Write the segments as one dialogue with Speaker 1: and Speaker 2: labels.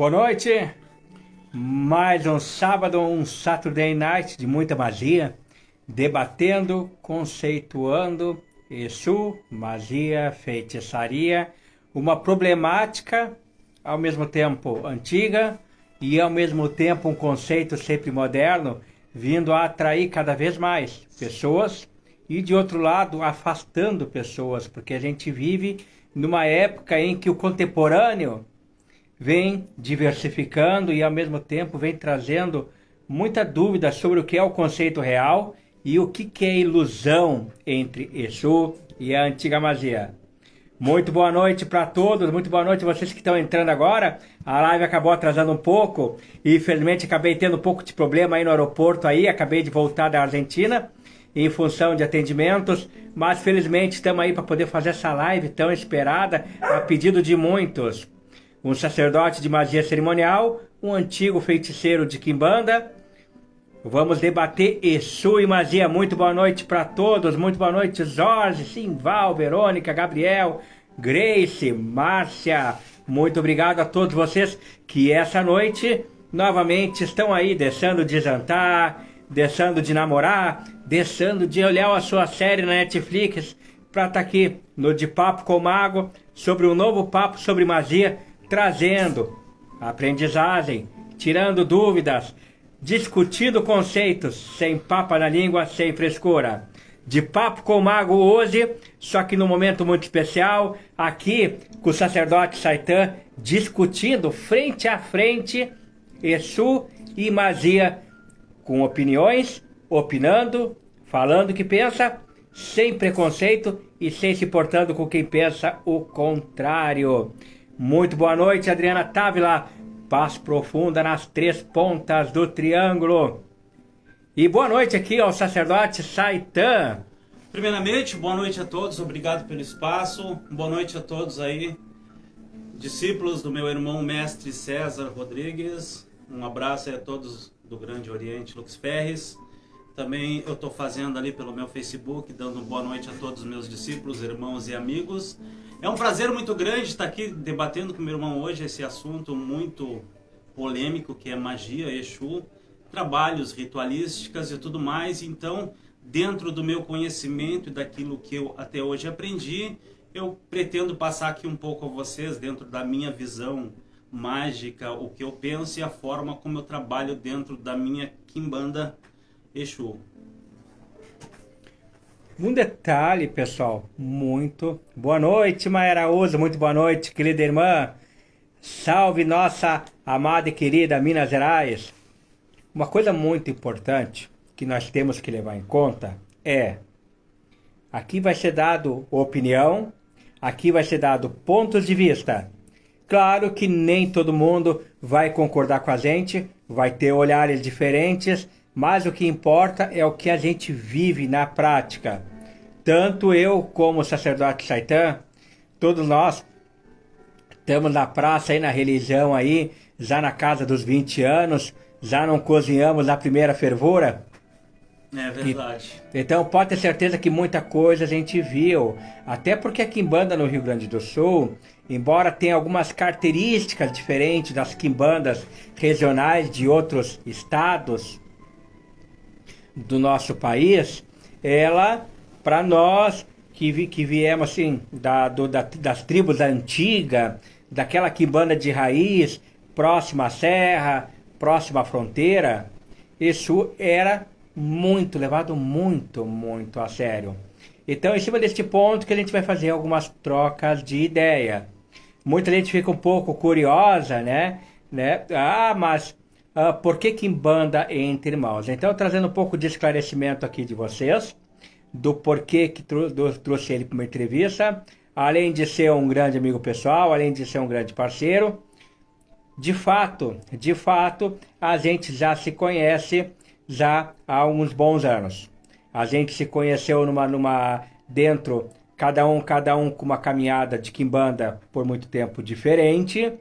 Speaker 1: Boa noite, mais um sábado, um Saturday Night de muita magia, debatendo, conceituando Exu, magia, feitiçaria, uma problemática ao mesmo tempo antiga e ao mesmo tempo um conceito sempre moderno, vindo a atrair cada vez mais pessoas e de outro lado afastando pessoas, porque a gente vive numa época em que o contemporâneo vem diversificando e ao mesmo tempo vem trazendo muita dúvida sobre o que é o conceito real e o que é ilusão entre Exu e a antiga magia. Muito boa noite para todos, muito boa noite a vocês que estão entrando agora. A live acabou atrasando um pouco e infelizmente acabei tendo um pouco de problema aí no aeroporto aí, acabei de voltar da Argentina em função de atendimentos, mas felizmente estamos aí para poder fazer essa live tão esperada a pedido de muitos. Um sacerdote de magia cerimonial, um antigo feiticeiro de Quimbanda. Vamos debater Exu e magia. Muito boa noite para todos. Muito boa noite, Jorge, Simval, Verônica, Gabriel, Grace, Márcia. Muito obrigado a todos vocês que essa noite novamente estão aí deixando de jantar, deixando de namorar, deixando de olhar a sua série na Netflix para estar aqui no De Papo com o Mago sobre um novo papo sobre magia, trazendo aprendizagem, tirando dúvidas, discutindo conceitos, sem papa na língua, sem frescura. De Papo com o Mago hoje, só que num momento muito especial, aqui com o sacerdote Saitã, discutindo frente a frente Exu e magia, com opiniões, opinando, falando o que pensa, sem preconceito e sem se portando com quem pensa o contrário. Muito boa noite, Adriana Távila, paz profunda nas três pontas do triângulo. E boa noite aqui ao sacerdote Saitã.
Speaker 2: Primeiramente, boa noite a todos, obrigado pelo espaço. Boa noite a todos aí, discípulos do meu irmão mestre César Rodrigues. Um abraço aí a todos do Grande Oriente, Lux Ferres. Também eu estou fazendo ali pelo meu Facebook, dando boa noite a todos os meus discípulos, irmãos e amigos. É um prazer muito grande estar aqui debatendo com meu irmão hoje esse assunto muito polêmico que é magia, Exu, trabalhos ritualísticas e tudo mais. Então, dentro do meu conhecimento e daquilo que eu até hoje aprendi, eu pretendo passar aqui um pouco a vocês, dentro da minha visão mágica, o que eu penso e a forma como eu trabalho dentro da minha Quimbanda Exu.
Speaker 1: Um detalhe, pessoal, muito boa noite, Maia Araújo, muito boa noite, querida irmã. Salve nossa amada e querida Minas Gerais. Uma coisa muito importante que nós temos que levar em conta é: aqui vai ser dado opinião, aqui vai ser dado pontos de vista. Claro que nem todo mundo vai concordar com a gente, vai ter olhares diferentes, mas o que importa é o que a gente vive na prática. Tanto eu como o sacerdote Saitã, todos nós estamos na praça aí, na religião aí, já na casa dos 20 anos, já não cozinhamos na primeira fervura.
Speaker 2: É verdade.
Speaker 1: Então pode ter certeza que muita coisa a gente viu. Até porque a Quimbanda no Rio Grande do Sul, embora tenha algumas características diferentes das Quimbandas regionais de outros estados do nosso país, ela, para nós que viemos assim das tribos antigas, daquela Quimbanda de raiz, próxima à serra, próxima à fronteira, isso era muito, levado muito, muito a sério. Então, em cima deste ponto que a gente vai fazer algumas trocas de ideia. Muita gente fica um pouco curiosa, né? Mas por que Quimbanda entre irmãos? Então, trazendo um pouco de esclarecimento aqui de vocês, do porquê que trouxe ele para uma entrevista, além de ser um grande amigo pessoal, além de ser um grande parceiro. De fato, a gente já se conhece já há uns bons anos. A gente se conheceu dentro, cada um com uma caminhada de Quimbanda por muito tempo diferente,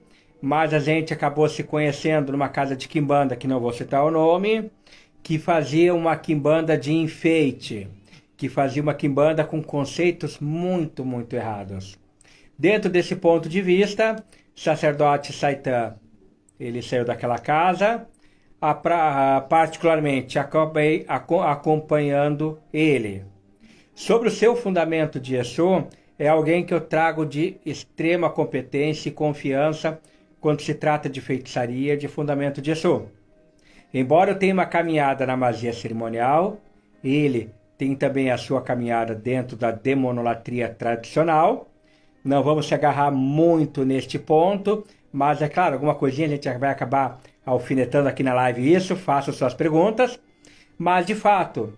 Speaker 1: mas a gente acabou se conhecendo numa casa de Quimbanda, que não vou citar o nome, que fazia uma Quimbanda de enfeite, que fazia uma Quimbanda com conceitos muito, muito errados. Dentro desse ponto de vista, sacerdote Saitã ele saiu daquela casa, particularmente acabei acompanhando ele. Sobre o seu fundamento de Exu, é alguém que eu trago de extrema competência e confiança quando se trata de feitiçaria de fundamento de Exu. Embora eu tenha uma caminhada na magia cerimonial, ele tem também a sua caminhada dentro da demonolatria tradicional. Não vamos se agarrar muito neste ponto, mas é claro, alguma coisinha a gente vai acabar alfinetando aqui na live isso, faço suas perguntas. Mas de fato,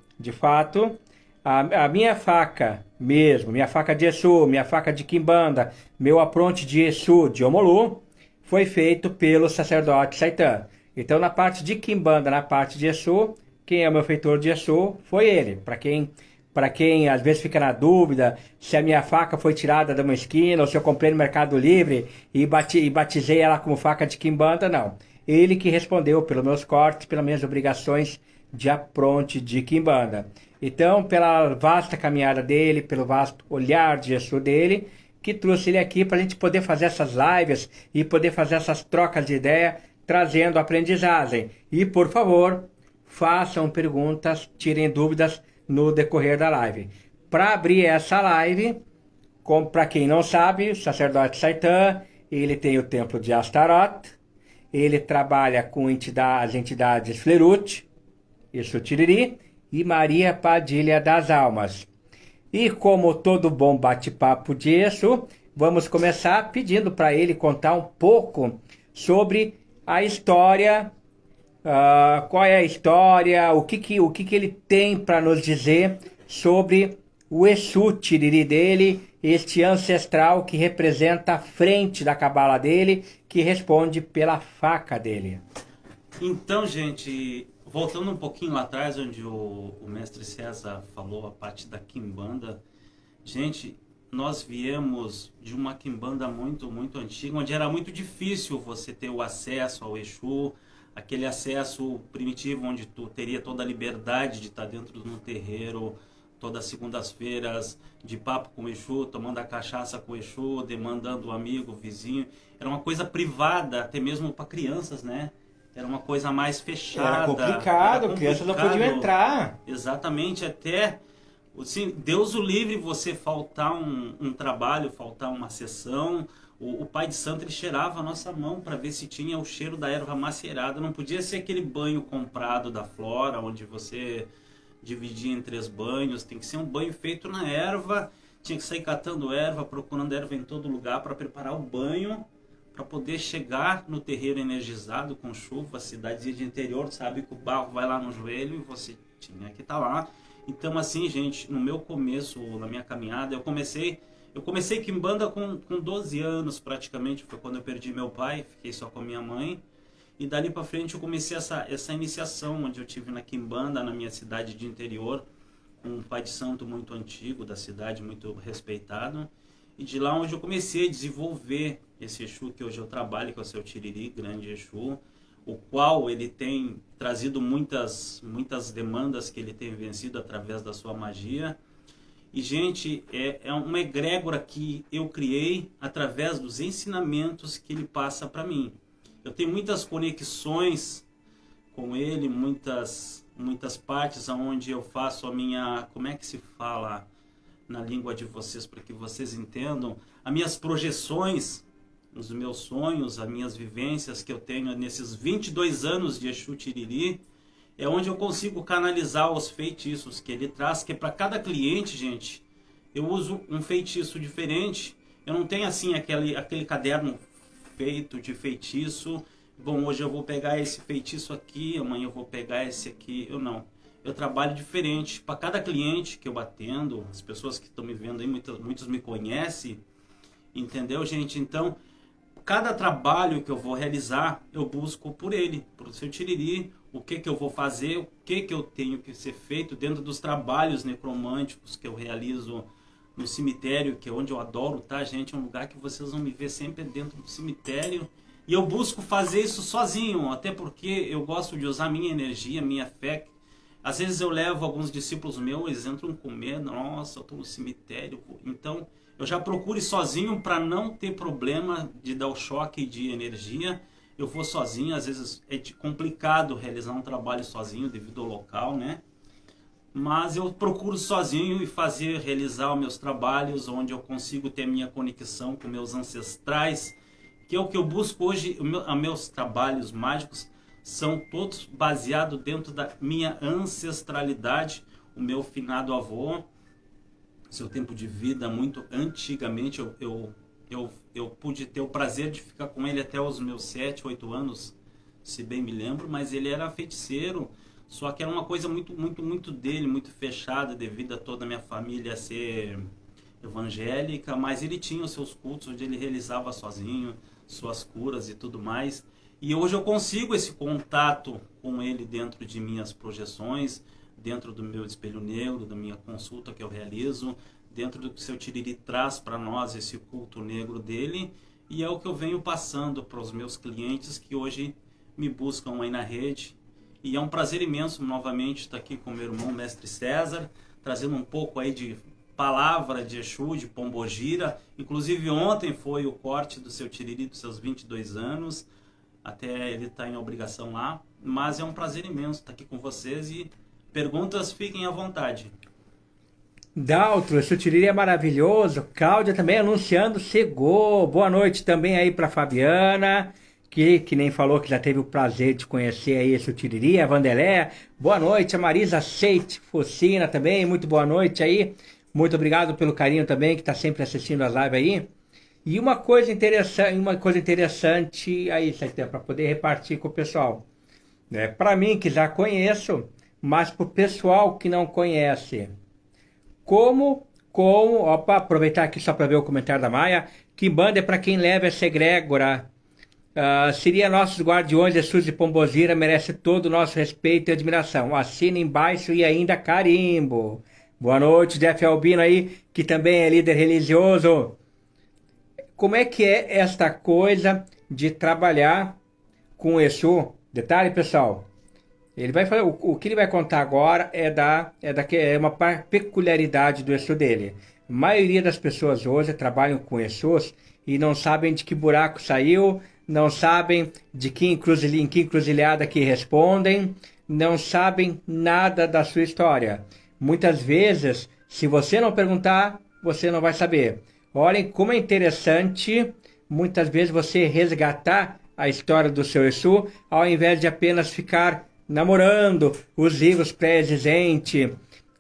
Speaker 1: a minha faca mesmo, minha faca de Exu, minha faca de Quimbanda, meu apronte de Exu, de Omolu, foi feito pelo sacerdote Saitã. Então na parte de Quimbanda, na parte de Exu, quem é o meu feitor de Exu foi ele. Para quem às vezes fica na dúvida se a minha faca foi tirada de uma esquina ou se eu comprei no Mercado Livre e batizei ela como faca de Quimbanda, não. Ele que respondeu pelos meus cortes, pelas minhas obrigações de apronte de Quimbanda. Então, pela vasta caminhada dele, pelo vasto olhar de Exu dele, que trouxe ele aqui para a gente poder fazer essas lives e poder fazer essas trocas de ideia, trazendo aprendizagem. E, por favor, façam perguntas, tirem dúvidas no decorrer da live. Para abrir essa live, para quem não sabe, o sacerdote Saitã, ele tem o templo de Astaroth, ele trabalha com as entidades Flerut, Exu Tiriri e Maria Padilha das Almas. E como todo bom bate-papo de Exu, vamos começar pedindo para ele contar um pouco sobre a história. Qual é a história, o que ele tem para nos dizer sobre o Exu Tiriri dele, este ancestral que representa a frente da cabala dele, que responde pela faca dele.
Speaker 2: Então, gente, voltando um pouquinho lá atrás, onde o mestre César falou a parte da Quimbanda, gente, nós viemos de uma Quimbanda muito, muito antiga, onde era muito difícil você ter o acesso ao Exu, aquele acesso primitivo onde tu teria toda a liberdade de estar dentro de um terreiro, todas as segundas-feiras, de papo com o Exu, tomando a cachaça com o Exu, demandando o amigo, o vizinho. Era uma coisa privada, até mesmo para crianças, né? Era uma coisa mais fechada.
Speaker 1: Era complicado, crianças não podiam entrar.
Speaker 2: Exatamente, até... Assim, Deus o livre você faltar um trabalho, faltar uma sessão. O pai de santo, ele cheirava a nossa mão para ver se tinha o cheiro da erva macerada. Não podia ser aquele banho comprado da Flora, onde você dividia em 3 banhos. Tem que ser um banho feito na erva. Tinha que sair catando erva, procurando erva em todo lugar para preparar o banho, para poder chegar no terreiro energizado com chuva. Cidadezinha de interior, sabe que o barro vai lá no joelho e você tinha que estar lá. Então assim, gente, no meu começo, na minha caminhada, eu comecei Quimbanda com 12 anos praticamente, foi quando eu perdi meu pai, fiquei só com a minha mãe. E dali para frente eu comecei essa iniciação, onde eu tive na Quimbanda, na minha cidade de interior, com um pai de santo muito antigo da cidade, muito respeitado. E de lá onde eu comecei a desenvolver esse Exu que hoje eu trabalho, que é o seu Tiriri, grande Exu, o qual ele tem trazido muitas demandas que ele tem vencido através da sua magia. E, gente, é uma egrégora que eu criei através dos ensinamentos que ele passa para mim. Eu tenho muitas conexões com ele, muitas partes onde eu faço a minha... Como é que se fala na língua de vocês, para que vocês entendam? As minhas projeções, os meus sonhos, as minhas vivências que eu tenho nesses 22 anos de Exu Tiriri, é onde eu consigo canalizar os feitiços que ele traz, que para cada cliente, gente, eu uso um feitiço diferente. Eu não tenho assim aquele caderno feito de feitiço. Bom, hoje eu vou pegar esse feitiço aqui, amanhã eu vou pegar esse aqui. Eu trabalho diferente. Para cada cliente que eu atendo, as pessoas que estão me vendo aí, muitos me conhecem, entendeu, gente? Então, cada trabalho que eu vou realizar, eu busco por ele, por o seu Tiriri, o que eu vou fazer, o que eu tenho que ser feito dentro dos trabalhos necromânticos que eu realizo no cemitério, que é onde eu adoro, tá, gente? É um lugar que vocês vão me ver sempre dentro do cemitério. E eu busco fazer isso sozinho, até porque eu gosto de usar minha energia, minha fé. Às vezes eu levo alguns discípulos meus, eles entram com medo, nossa, eu estou no cemitério. Então, eu já procuro ir sozinho para não ter problema de dar o choque de energia. eu vou sozinho, às vezes é complicado realizar um trabalho sozinho devido ao local, né? Mas eu procuro sozinho e realizar os meus trabalhos onde eu consigo ter minha conexão com meus ancestrais, que é o que eu busco hoje. Meus trabalhos mágicos são todos baseados dentro da minha ancestralidade. O meu finado avô, seu tempo de vida muito antigamente, eu pude ter o prazer de ficar com ele até os meus 7, 8 anos, se bem me lembro, mas ele era feiticeiro. Só que era uma coisa muito dele, muito fechada, devido a toda a minha família ser evangélica, mas ele tinha os seus cultos onde ele realizava sozinho, suas curas e tudo mais. E hoje eu consigo esse contato com ele dentro de minhas projeções, dentro do meu espelho negro, da minha consulta que eu realizo, dentro do que o seu Tiriri traz para nós, esse culto negro dele. E é o que eu venho passando para os meus clientes que hoje me buscam aí na rede. E é um prazer imenso novamente estar aqui com meu irmão Mestre César, trazendo um pouco aí de palavra de Exu, de Pombogira. Inclusive ontem foi o corte do seu Tiriri dos seus 22 anos, até ele está em obrigação lá. Mas é um prazer imenso estar aqui com vocês e perguntas fiquem à vontade.
Speaker 1: Daltro, esse Tiriri é maravilhoso. Cláudia também anunciando, chegou. Boa noite também aí para Fabiana, que nem falou que já teve o prazer de conhecer aí esse Tiriri, a Vandelé. Boa noite, a Marisa Seite Focina também, muito boa noite aí. Muito obrigado pelo carinho também, que está sempre assistindo as lives aí. E uma coisa interessante aí, para poder repartir com o pessoal. Para mim, que já conheço, mas para o pessoal que não conhece. Opa, aproveitar aqui só para ver o comentário da Maia. Quimbanda é para quem leva essa egrégora. Seria nossos guardiões, Jesus e Pombogira, merece todo o nosso respeito e admiração. Assina embaixo e ainda carimbo. Boa noite, Jeff Albino aí, que também é líder religioso. Como é que é esta coisa de trabalhar com o Exu? Detalhe, pessoal, ele vai falar, o que ele vai contar agora é uma peculiaridade do Exu dele. A maioria das pessoas hoje trabalham com Exus e não sabem de que buraco saiu, não sabem de que encruzilhada que respondem, não sabem nada da sua história. Muitas vezes, se você não perguntar, você não vai saber. Olhem como é interessante, muitas vezes, você resgatar a história do seu Exu, ao invés de apenas ficar namorando os livros pré-existentes,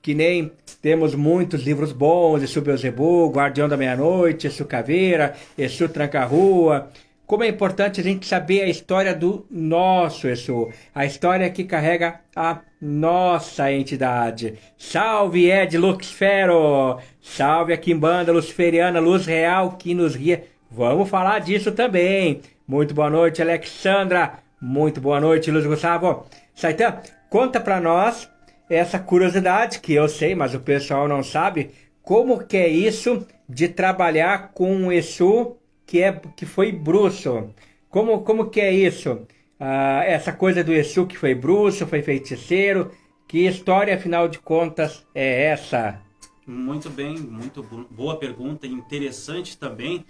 Speaker 1: que nem temos muitos livros bons, Exu Beelzebub, Guardião da Meia-Noite, Exu Caveira, Exu Tranca-Rua. Como é importante a gente saber a história do nosso Exu, a história que carrega a nossa entidade. Salve Ed Luxfero, salve a Quimbanda Luciferiana, luz real que nos guia. Vamos falar disso também. Muito boa noite, Alexandra. Muito boa noite, Luiz Gustavo. Saitã, conta pra nós essa curiosidade que eu sei, mas o pessoal não sabe. Como que é isso de trabalhar com um Exu que foi bruxo? Como que é isso? Essa coisa do Exu que foi bruxo, foi feiticeiro. Que história, afinal de contas, é essa?
Speaker 2: Muito bem, muito boa pergunta, interessante também,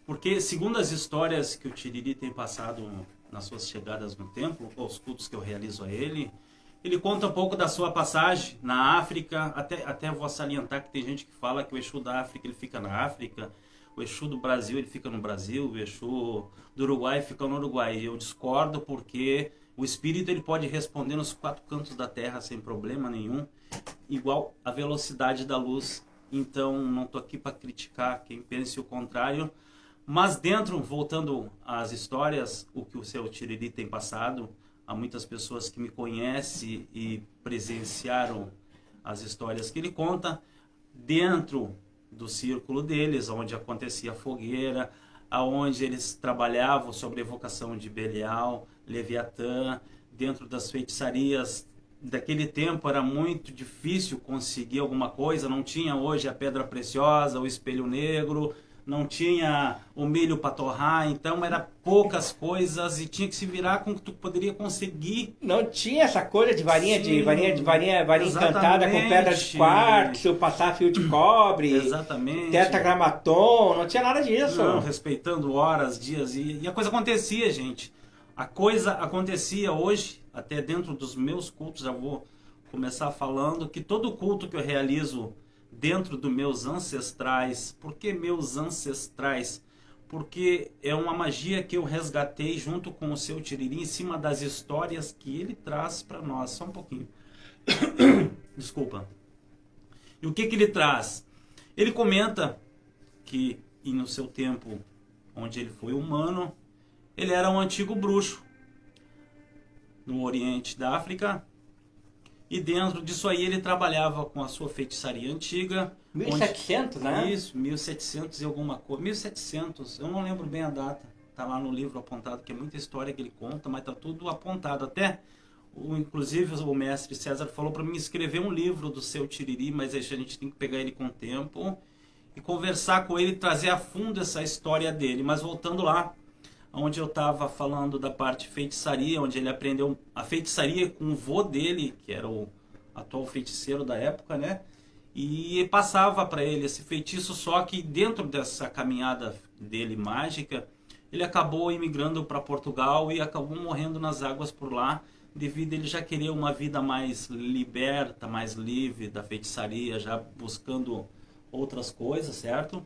Speaker 2: porque segundo as histórias que o Tiriri tem passado nas suas chegadas no templo, os cultos que eu realizo a ele conta um pouco da sua passagem na África. Até vou salientar que tem gente que fala que o Exu da África ele fica na África, o Exu do Brasil ele fica no Brasil, o Exu do Uruguai fica no Uruguai. Eu discordo, porque o espírito ele pode responder nos 4 cantos da terra sem problema nenhum, igual a velocidade da luz. Então não estou aqui para criticar quem pense o contrário, mas voltando às histórias, o que o seu Tiriri tem passado, há muitas pessoas que me conhecem e presenciaram as histórias que ele conta dentro do círculo deles, onde acontecia a fogueira, aonde eles trabalhavam sobre a evocação de Belial, Leviatã, dentro das feitiçarias. Daquele tempo era muito difícil conseguir alguma coisa, não tinha hoje a pedra preciosa, o espelho negro, não tinha o milho para torrar, então era poucas coisas e tinha que se virar com o que tu poderia conseguir.
Speaker 1: Não tinha essa coisa de varinha,
Speaker 2: Sim,
Speaker 1: varinha encantada com pedra de quartzo, passar fio de cobre,
Speaker 2: exatamente,
Speaker 1: tetragramaton, não tinha nada disso.
Speaker 2: Não, respeitando horas, dias, e a coisa acontecia, gente. A coisa acontecia hoje, até dentro dos meus cultos, já vou começar falando, que todo culto que eu realizo dentro dos meus ancestrais, por que meus ancestrais? Porque é uma magia que eu resgatei junto com o Seu Tiriri em cima das histórias que ele traz para nós. Só um pouquinho. Desculpa. E o que ele traz? Ele comenta que no seu tempo, onde ele foi humano, ele era um antigo bruxo no Oriente da África. E dentro disso aí ele trabalhava com a sua feitiçaria antiga.
Speaker 1: 1700, né?
Speaker 2: Isso, 1700 e alguma coisa. 1700, eu não lembro bem a data. Tá lá no livro apontado, que é muita história que ele conta, mas tá tudo apontado. Até, inclusive, o mestre César falou para mim escrever um livro do Seu Tiriri, mas a gente tem que pegar ele com o tempo e conversar com ele e trazer a fundo essa história dele. Mas voltando lá, onde eu estava falando da parte feitiçaria, onde ele aprendeu a feitiçaria com o vô dele, que era o atual feiticeiro da época, né? E passava para ele esse feitiço, só que dentro dessa caminhada dele mágica, ele acabou imigrando para Portugal e acabou morrendo nas águas por lá, devido a ele já querer uma vida mais liberta, mais livre da feitiçaria, já buscando outras coisas, certo?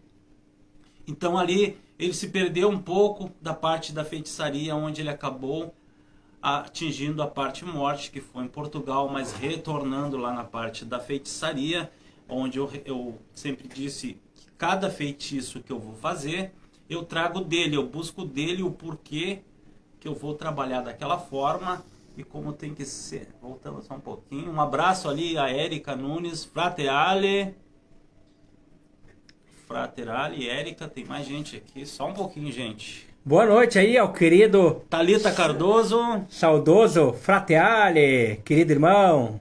Speaker 2: Então ali ele se perdeu um pouco da parte da feitiçaria, onde ele acabou atingindo a parte morte, que foi em Portugal, mas retornando lá na parte da feitiçaria, onde eu sempre disse que cada feitiço que eu vou fazer, eu trago dele, eu busco dele o porquê que eu vou trabalhar daquela forma e como tem que ser. Voltando só um pouquinho, um abraço ali a Érica Nunes, Fraterale, Érica, tem mais gente aqui, só um pouquinho, gente.
Speaker 1: Boa noite aí ao querido
Speaker 2: Thalita Cardoso,
Speaker 1: saudoso Frateale, querido irmão.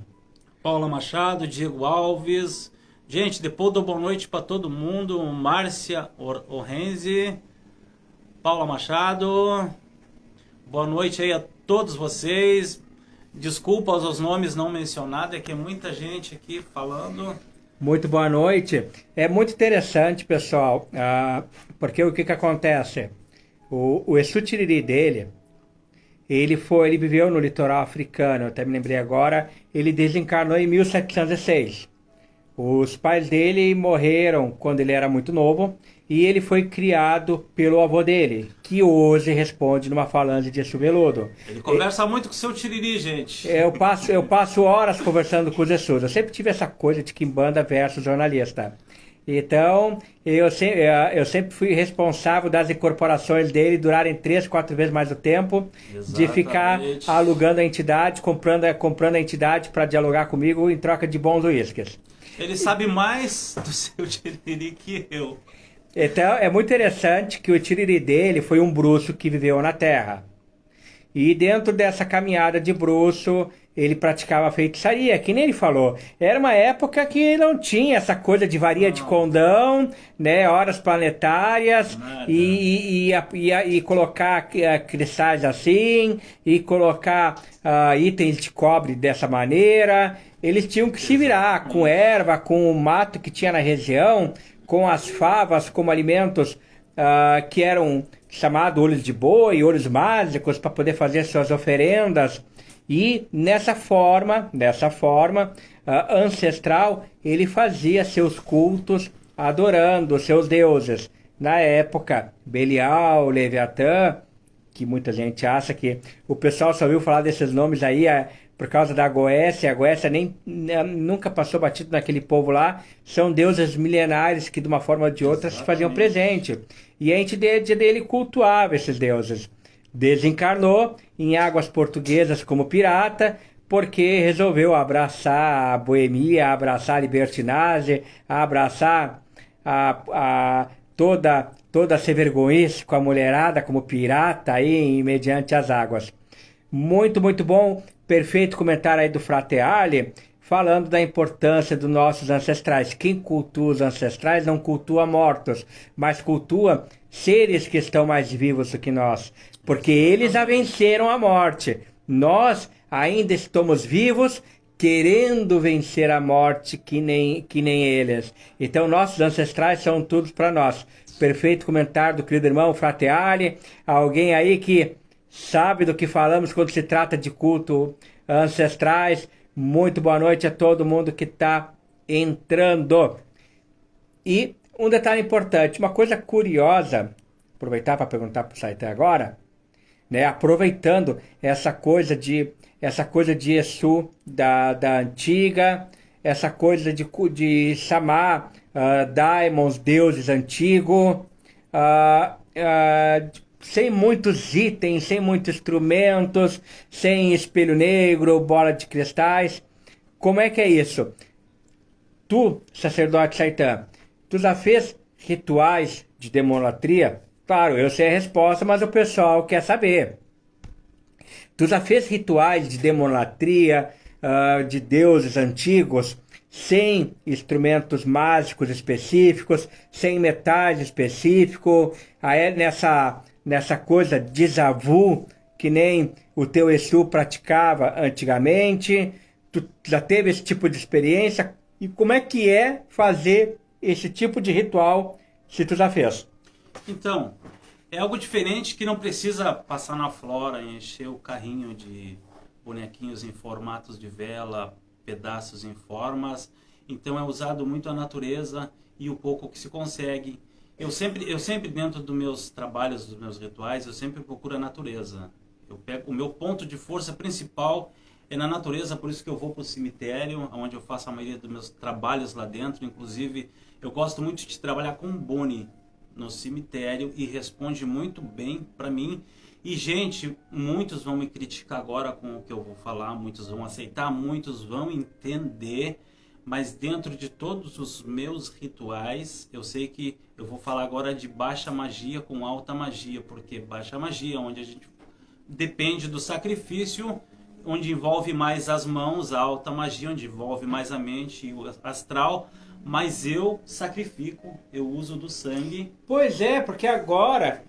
Speaker 2: Paula Machado, Diego Alves. Gente, depois do boa noite para todo mundo. Márcia Orrenzi, Paula Machado. Boa noite aí a todos vocês. Desculpa os nomes não mencionados, é que é muita gente aqui falando.
Speaker 1: Muito boa noite. É muito interessante, pessoal, porque o que acontece? O Exu Tiriri dele, ele viveu no litoral africano, eu até me lembrei agora, ele desencarnou em 1706. Os pais dele morreram quando ele era muito novo e ele foi criado pelo avô dele, que hoje responde numa falange de Exu Veludo.
Speaker 2: Ele conversa muito com o Seu Tiriri, gente.
Speaker 1: Eu passo horas conversando com os Exus. Eu sempre tive essa coisa de quimbanda versus jornalista. Então, eu sempre fui responsável das incorporações dele durarem 3, 4 vezes mais o tempo. Exatamente. De ficar alugando a entidade, comprando a entidade para dialogar comigo em troca de bons uísques.
Speaker 2: Ele sabe mais do Seu Tiriri que eu.
Speaker 1: Então, é muito interessante que o Tiriri dele foi um bruxo que viveu na Terra. E dentro dessa caminhada de bruxo, ele praticava feitiçaria, que nem ele falou. Era uma época que não tinha essa coisa de varia de condão, né, horas planetárias, e colocar cristais assim, e colocar itens de cobre dessa maneira. Eles tinham que se virar com erva, com o mato que tinha na região, com as favas como alimentos que eram chamados olhos de boi, olhos mágicos, para poder fazer suas oferendas. E nessa forma ancestral, ele fazia seus cultos adorando seus deuses. Na época, Belial, Leviatã, que muita gente acha que o pessoal só ouviu falar desses nomes aí por causa da Goécia. A Goécia nunca passou batido naquele povo lá. São deuses milenares que de uma forma ou de outra se faziam presente. E a entidade dele cultuava esses deuses. Desencarnou em águas portuguesas como pirata, porque resolveu abraçar a boemia, abraçar a libertinagem, abraçar toda a ser vergonhice com a mulherada como pirata aí mediante as águas. Muito, muito bom. Perfeito comentário aí do Frateale, falando da importância dos nossos ancestrais. Quem cultua os ancestrais não cultua mortos, mas cultua seres que estão mais vivos do que nós, porque eles já venceram a morte. Nós ainda estamos vivos, querendo vencer a morte que nem eles. Então nossos ancestrais são tudo para nós. Perfeito comentário do querido irmão Frateale. Alguém aí que sabe do que falamos quando se trata de culto ancestrais. Muito boa noite a todo mundo que está entrando. E um detalhe importante, uma coisa curiosa, aproveitar para perguntar para o Saitã agora, né? Aproveitando essa coisa de Exu da antiga, essa coisa de chamar daimons, deuses antigos, sem muitos itens, sem muitos instrumentos, sem espelho negro, bola de cristais. Como é que é isso? Tu, sacerdote Saitã, tu já fez rituais de demolatria? Claro, eu sei a resposta, mas o pessoal quer saber. Tu já fez rituais de demolatria, de deuses antigos, sem instrumentos mágicos específicos, sem metais específicos, nessa coisa de déjà-vu, que nem o teu Exu praticava antigamente? Tu já teve esse tipo de experiência? E como é que é fazer esse tipo de ritual, se tu já fez?
Speaker 2: Então, é algo diferente que não precisa passar na flora e encher o carrinho de bonequinhos em formatos de vela, pedaços em formas. Então é usado muito a natureza e o pouco que se consegue. Eu sempre dentro dos meus trabalhos, dos meus rituais, eu sempre procuro a natureza. O meu ponto de força principal é na natureza, por isso que eu vou para o cemitério, onde eu faço a maioria dos meus trabalhos lá dentro. Inclusive, eu gosto muito de trabalhar com Boni no cemitério e responde muito bem para mim. E, gente, muitos vão me criticar agora com o que eu vou falar, muitos vão aceitar, muitos vão entender, mas dentro de todos os meus rituais, eu sei que eu vou falar agora de baixa magia com alta magia, porque baixa magia, onde a gente depende do sacrifício, onde envolve mais as mãos, a alta magia, onde envolve mais a mente e o astral, mas eu sacrifico, eu uso do sangue.
Speaker 1: Pois é, porque agora,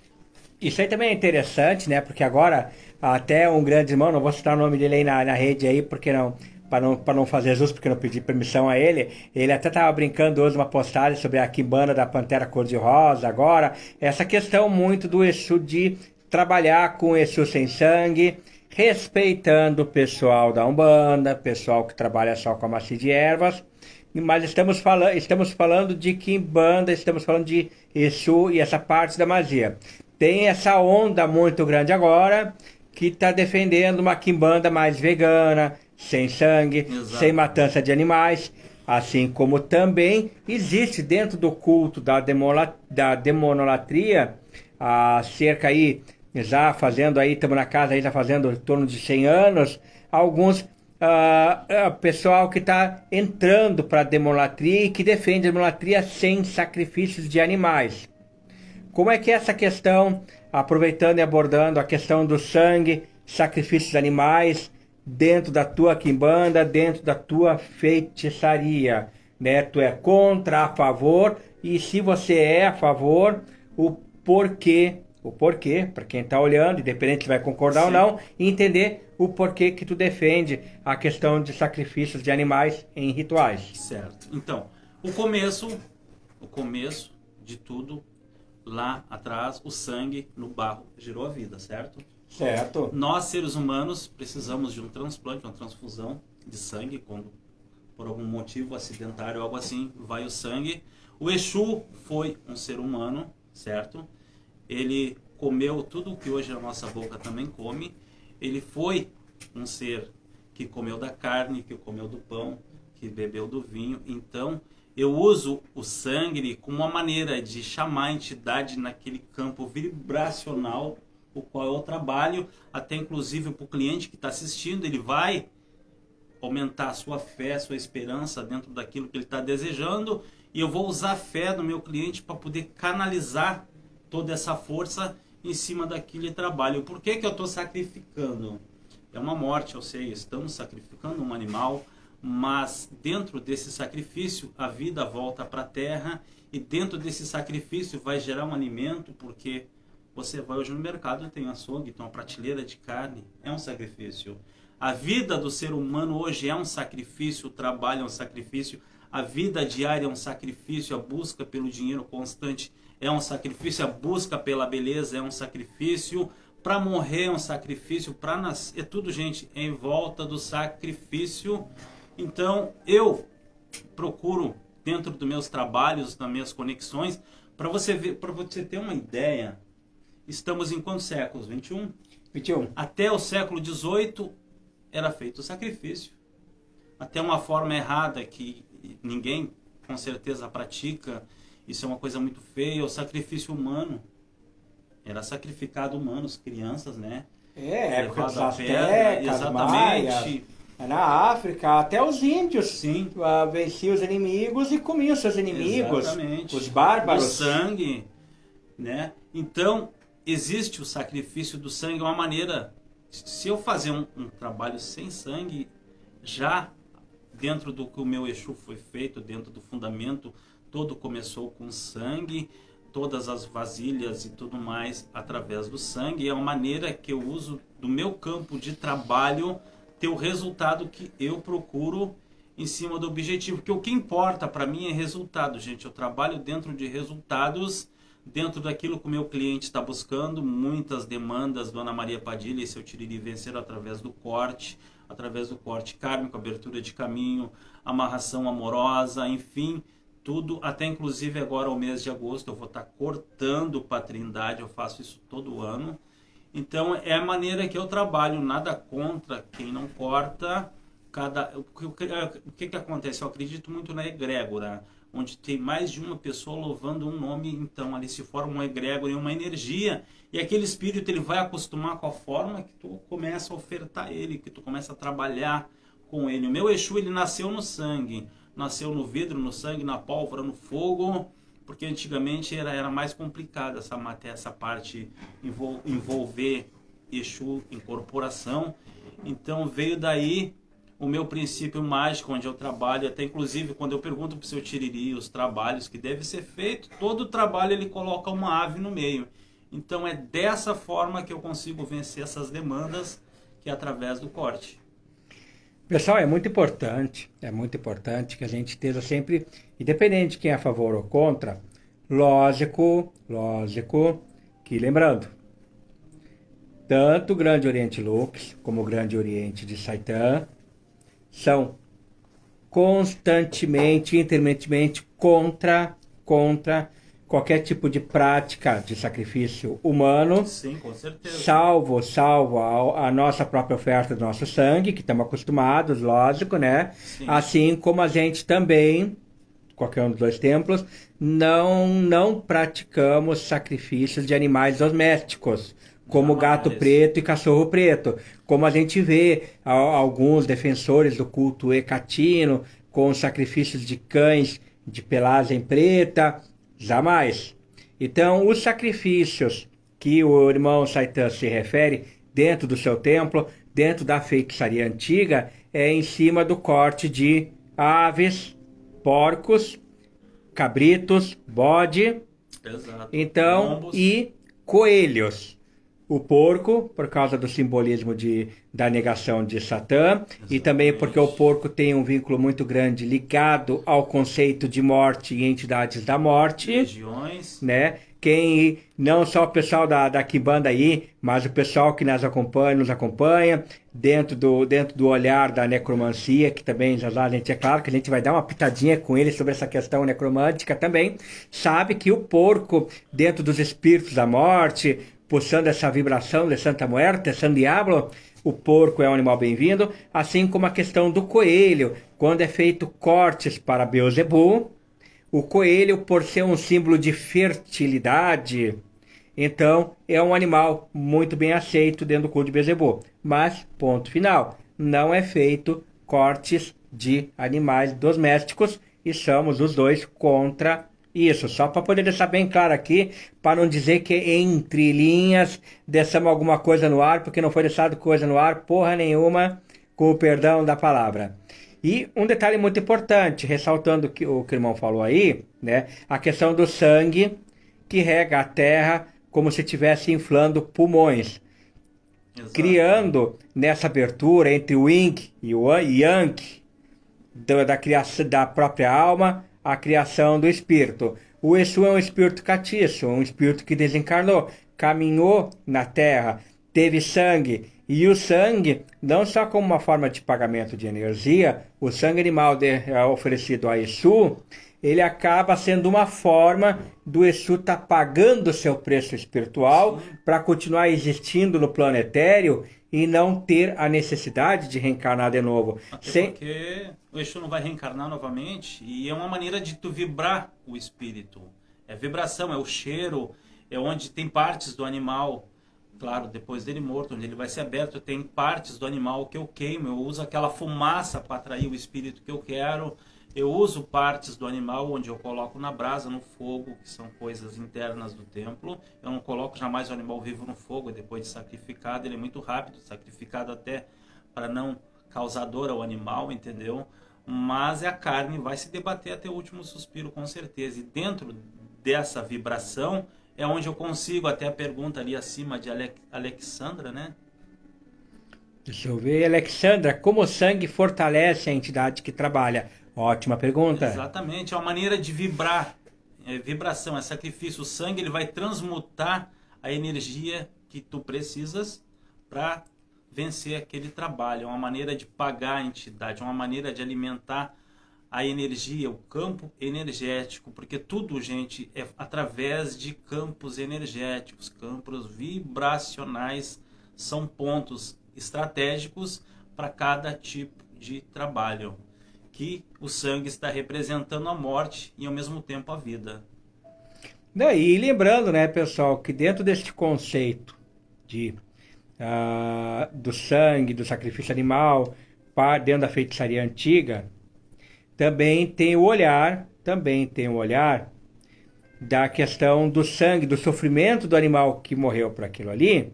Speaker 1: isso aí também é interessante, né? Porque agora, até um grande irmão, não vou citar o nome dele aí na rede aí, porque não, para não fazer justo, porque eu não pedi permissão a ele. Ele até estava brincando hoje uma postagem sobre a quimbanda da Pantera Cor-de-Rosa agora. Essa questão muito do Exu de trabalhar com Exu sem sangue, respeitando o pessoal da Umbanda, pessoal que trabalha só com a macia de ervas. Mas estamos falando de quimbanda, estamos falando de Exu e essa parte da magia. Tem essa onda muito grande agora que está defendendo uma quimbanda mais vegana, sem sangue,
Speaker 2: Exato.
Speaker 1: Sem matança de animais, assim como também existe dentro do culto da demonolatria, há cerca aí, já fazendo aí, estamos na casa aí, já fazendo em torno de 100 anos, alguns pessoal que está entrando para a demolatria e que defende a demolatria sem sacrifícios de animais. Como é que é essa questão, aproveitando e abordando a questão do sangue, sacrifícios de animais, dentro da tua quimbanda, dentro da tua feitiçaria, né? Tu é contra, a favor, e se você é a favor, o porquê, para quem está olhando, independente se vai concordar ou não, entender o porquê que tu defende a questão de sacrifícios de animais em rituais.
Speaker 2: Certo. Então, o começo de tudo, lá atrás, o sangue no barro gerou a vida, certo?
Speaker 1: Certo.
Speaker 2: Nós, seres humanos, precisamos de um transplante, uma transfusão de sangue, quando por algum motivo acidentário ou algo assim, vai o sangue. O Exu foi um ser humano, certo? Ele comeu tudo o que hoje a nossa boca também come. Ele foi um ser que comeu da carne, que comeu do pão, que bebeu do vinho. Então, eu uso o sangue como uma maneira de chamar a entidade naquele campo vibracional, o qual eu trabalho, até inclusive para o cliente que está assistindo, ele vai aumentar a sua fé, a sua esperança dentro daquilo que ele está desejando, e eu vou usar a fé do meu cliente para poder canalizar toda essa força em cima daquele trabalho. Por que eu estou sacrificando? É uma morte, eu sei, estamos sacrificando um animal, mas dentro desse sacrifício a vida volta para a terra, e dentro desse sacrifício vai gerar um alimento, porque você vai hoje no mercado, tem açougue, tem uma prateleira de carne, é um sacrifício. A vida do ser humano hoje é um sacrifício, o trabalho é um sacrifício, a vida diária é um sacrifício, a busca pelo dinheiro constante é um sacrifício, a busca pela beleza é um sacrifício. para morrer é um sacrifício, para nascer, é tudo, gente, em volta do sacrifício. Então, eu procuro, dentro dos meus trabalhos, das minhas conexões, para você ver, para você ter uma ideia, estamos em quantos séculos? 21?
Speaker 1: 21.
Speaker 2: Até o século 18 era feito o sacrifício. Até uma forma errada que ninguém com certeza pratica, isso é uma coisa muito feia, o sacrifício humano. Era sacrificado humanos, crianças, né?
Speaker 1: Época dos
Speaker 2: Levado a pedra,
Speaker 1: astecas,
Speaker 2: exatamente.
Speaker 1: maias, na África, até os índios
Speaker 2: Sim.
Speaker 1: Venciam os inimigos e comiam seus inimigos,
Speaker 2: Exatamente.
Speaker 1: os bárbaros.
Speaker 2: O sangue, né? Então, existe o sacrifício do sangue, uma maneira... Se eu fazer um trabalho sem sangue, já dentro do que o meu Exu foi feito, dentro do fundamento, todo começou com sangue, todas as vasilhas e tudo mais através do sangue. É uma maneira que eu uso do meu campo de trabalho ter o resultado que eu procuro em cima do objetivo. Porque o que importa para mim é resultado, gente. Eu trabalho dentro de resultados, dentro daquilo que o meu cliente está buscando. Muitas demandas, Dona Maria Padilha e seu Tiriri venceram através do corte kármico, abertura de caminho, amarração amorosa, enfim, tudo, até inclusive agora o mês de agosto eu vou estar cortando para a Trindade, eu faço isso todo ano. Então é a maneira que eu trabalho, nada contra quem não corta. O que acontece? Eu acredito muito na egrégora, onde tem mais de uma pessoa louvando um nome, então ali se forma uma egrégora e uma energia, e aquele espírito ele vai acostumar com a forma que tu começa a ofertar ele, que tu começa a trabalhar com ele. O meu Exu, ele nasceu no sangue, nasceu no vidro, no sangue, na pólvora, no fogo, porque antigamente era mais complicado essa matéria, essa parte envolver Exu, incorporação. Então veio daí o meu princípio mágico, onde eu trabalho, até inclusive quando eu pergunto para o seu Tiriri os trabalhos que deve ser feito, todo trabalho ele coloca uma ave no meio. Então é dessa forma que eu consigo vencer essas demandas, que é através do corte.
Speaker 1: Pessoal, é muito importante que a gente esteja sempre, independente de quem é a favor ou contra, lógico, que lembrando, tanto o Grande Oriente Lux como o Grande Oriente de Saitã são constantemente, intermitentemente contra qualquer tipo de prática de sacrifício humano.
Speaker 2: Sim, com certeza.
Speaker 1: Salvo a nossa própria oferta do nosso sangue, que estamos acostumados, lógico, né?
Speaker 2: Sim.
Speaker 1: Assim como a gente também, qualquer um dos dois templos, não praticamos sacrifícios de animais domésticos, como gato preto e cachorro preto. Como a gente vê alguns defensores do culto hecatino com sacrifícios de cães de pelagem preta, jamais. Então, os sacrifícios que o irmão Saitã se refere dentro do seu templo, dentro da feitiçaria antiga, é em cima do corte de aves, porcos, cabritos, bode,
Speaker 2: exato,
Speaker 1: então,
Speaker 2: pombos
Speaker 1: e coelhos. O porco, por causa do simbolismo da negação de Satã, exatamente. E também porque o porco tem um vínculo muito grande ligado ao conceito de morte e entidades da morte.
Speaker 2: Regiões.
Speaker 1: Né? Quem, não só o pessoal da Quimbanda aí, mas o pessoal que nos acompanha dentro do olhar da necromancia, que também já a gente, é claro que a gente vai dar uma pitadinha com ele sobre essa questão necromântica também, sabe que o porco, dentro dos espíritos da morte, puxando essa vibração de Santa Muerte, San Diablo, o porco é um animal bem-vindo, assim como a questão do coelho, quando é feito cortes para Beelzebub, o coelho, por ser um símbolo de fertilidade, então é um animal muito bem aceito dentro do culto de Beelzebub. Mas, ponto final, não é feito cortes de animais domésticos e somos os dois contra isso, só para poder deixar bem claro aqui, para não dizer que entre linhas deixamos alguma coisa no ar, porque não foi deixado coisa no ar, porra nenhuma, com o perdão da palavra. E um detalhe muito importante, ressaltando o que o irmão falou aí, né, a questão do sangue que rega a terra como se estivesse inflando pulmões. Exato. Criando nessa abertura entre o Yin e o Yang, da criação da própria alma, a criação do espírito. O Exu é um espírito catiço, um espírito que desencarnou, caminhou na Terra, teve sangue. E o sangue, não só como uma forma de pagamento de energia, o sangue animal oferecido a Exu, ele acaba sendo uma forma do Exu estar pagando o seu preço espiritual para continuar existindo no plano etéreo e não ter a necessidade de reencarnar de novo.
Speaker 2: Até porque o Exu não vai reencarnar novamente e é uma maneira de tu vibrar o espírito. É vibração, é o cheiro, é onde tem partes do animal. Claro, depois dele morto, onde ele vai ser aberto, tem partes do animal que eu queimo. Eu uso aquela fumaça para atrair o espírito que eu quero. Eu uso partes do animal onde eu coloco na brasa, no fogo, que são coisas internas do templo. Eu não coloco jamais o animal vivo no fogo, depois de sacrificado. Ele é muito rápido, sacrificado até para não causar dor ao animal, entendeu? Mas a carne vai se debater até o último suspiro, com certeza. E dentro dessa vibração é onde eu consigo, até a pergunta ali acima de Alexandra, né?
Speaker 1: Deixa eu ver, Alexandra, como o sangue fortalece a entidade que trabalha? Ótima pergunta.
Speaker 2: Exatamente, é uma maneira de vibrar. É vibração, é sacrifício. O sangue ele vai transmutar a energia que tu precisas para vencer aquele trabalho. É uma maneira de pagar a entidade, é uma maneira de alimentar a energia, o campo energético, porque tudo, gente, é através de campos energéticos, campos vibracionais, são pontos estratégicos para cada tipo de trabalho, que o sangue está representando a morte e ao mesmo tempo a vida.
Speaker 1: E lembrando, né, pessoal, que dentro deste conceito de, do sangue, do sacrifício animal, dentro da feitiçaria antiga, também tem o olhar da questão do sangue, do sofrimento do animal que morreu por aquilo ali,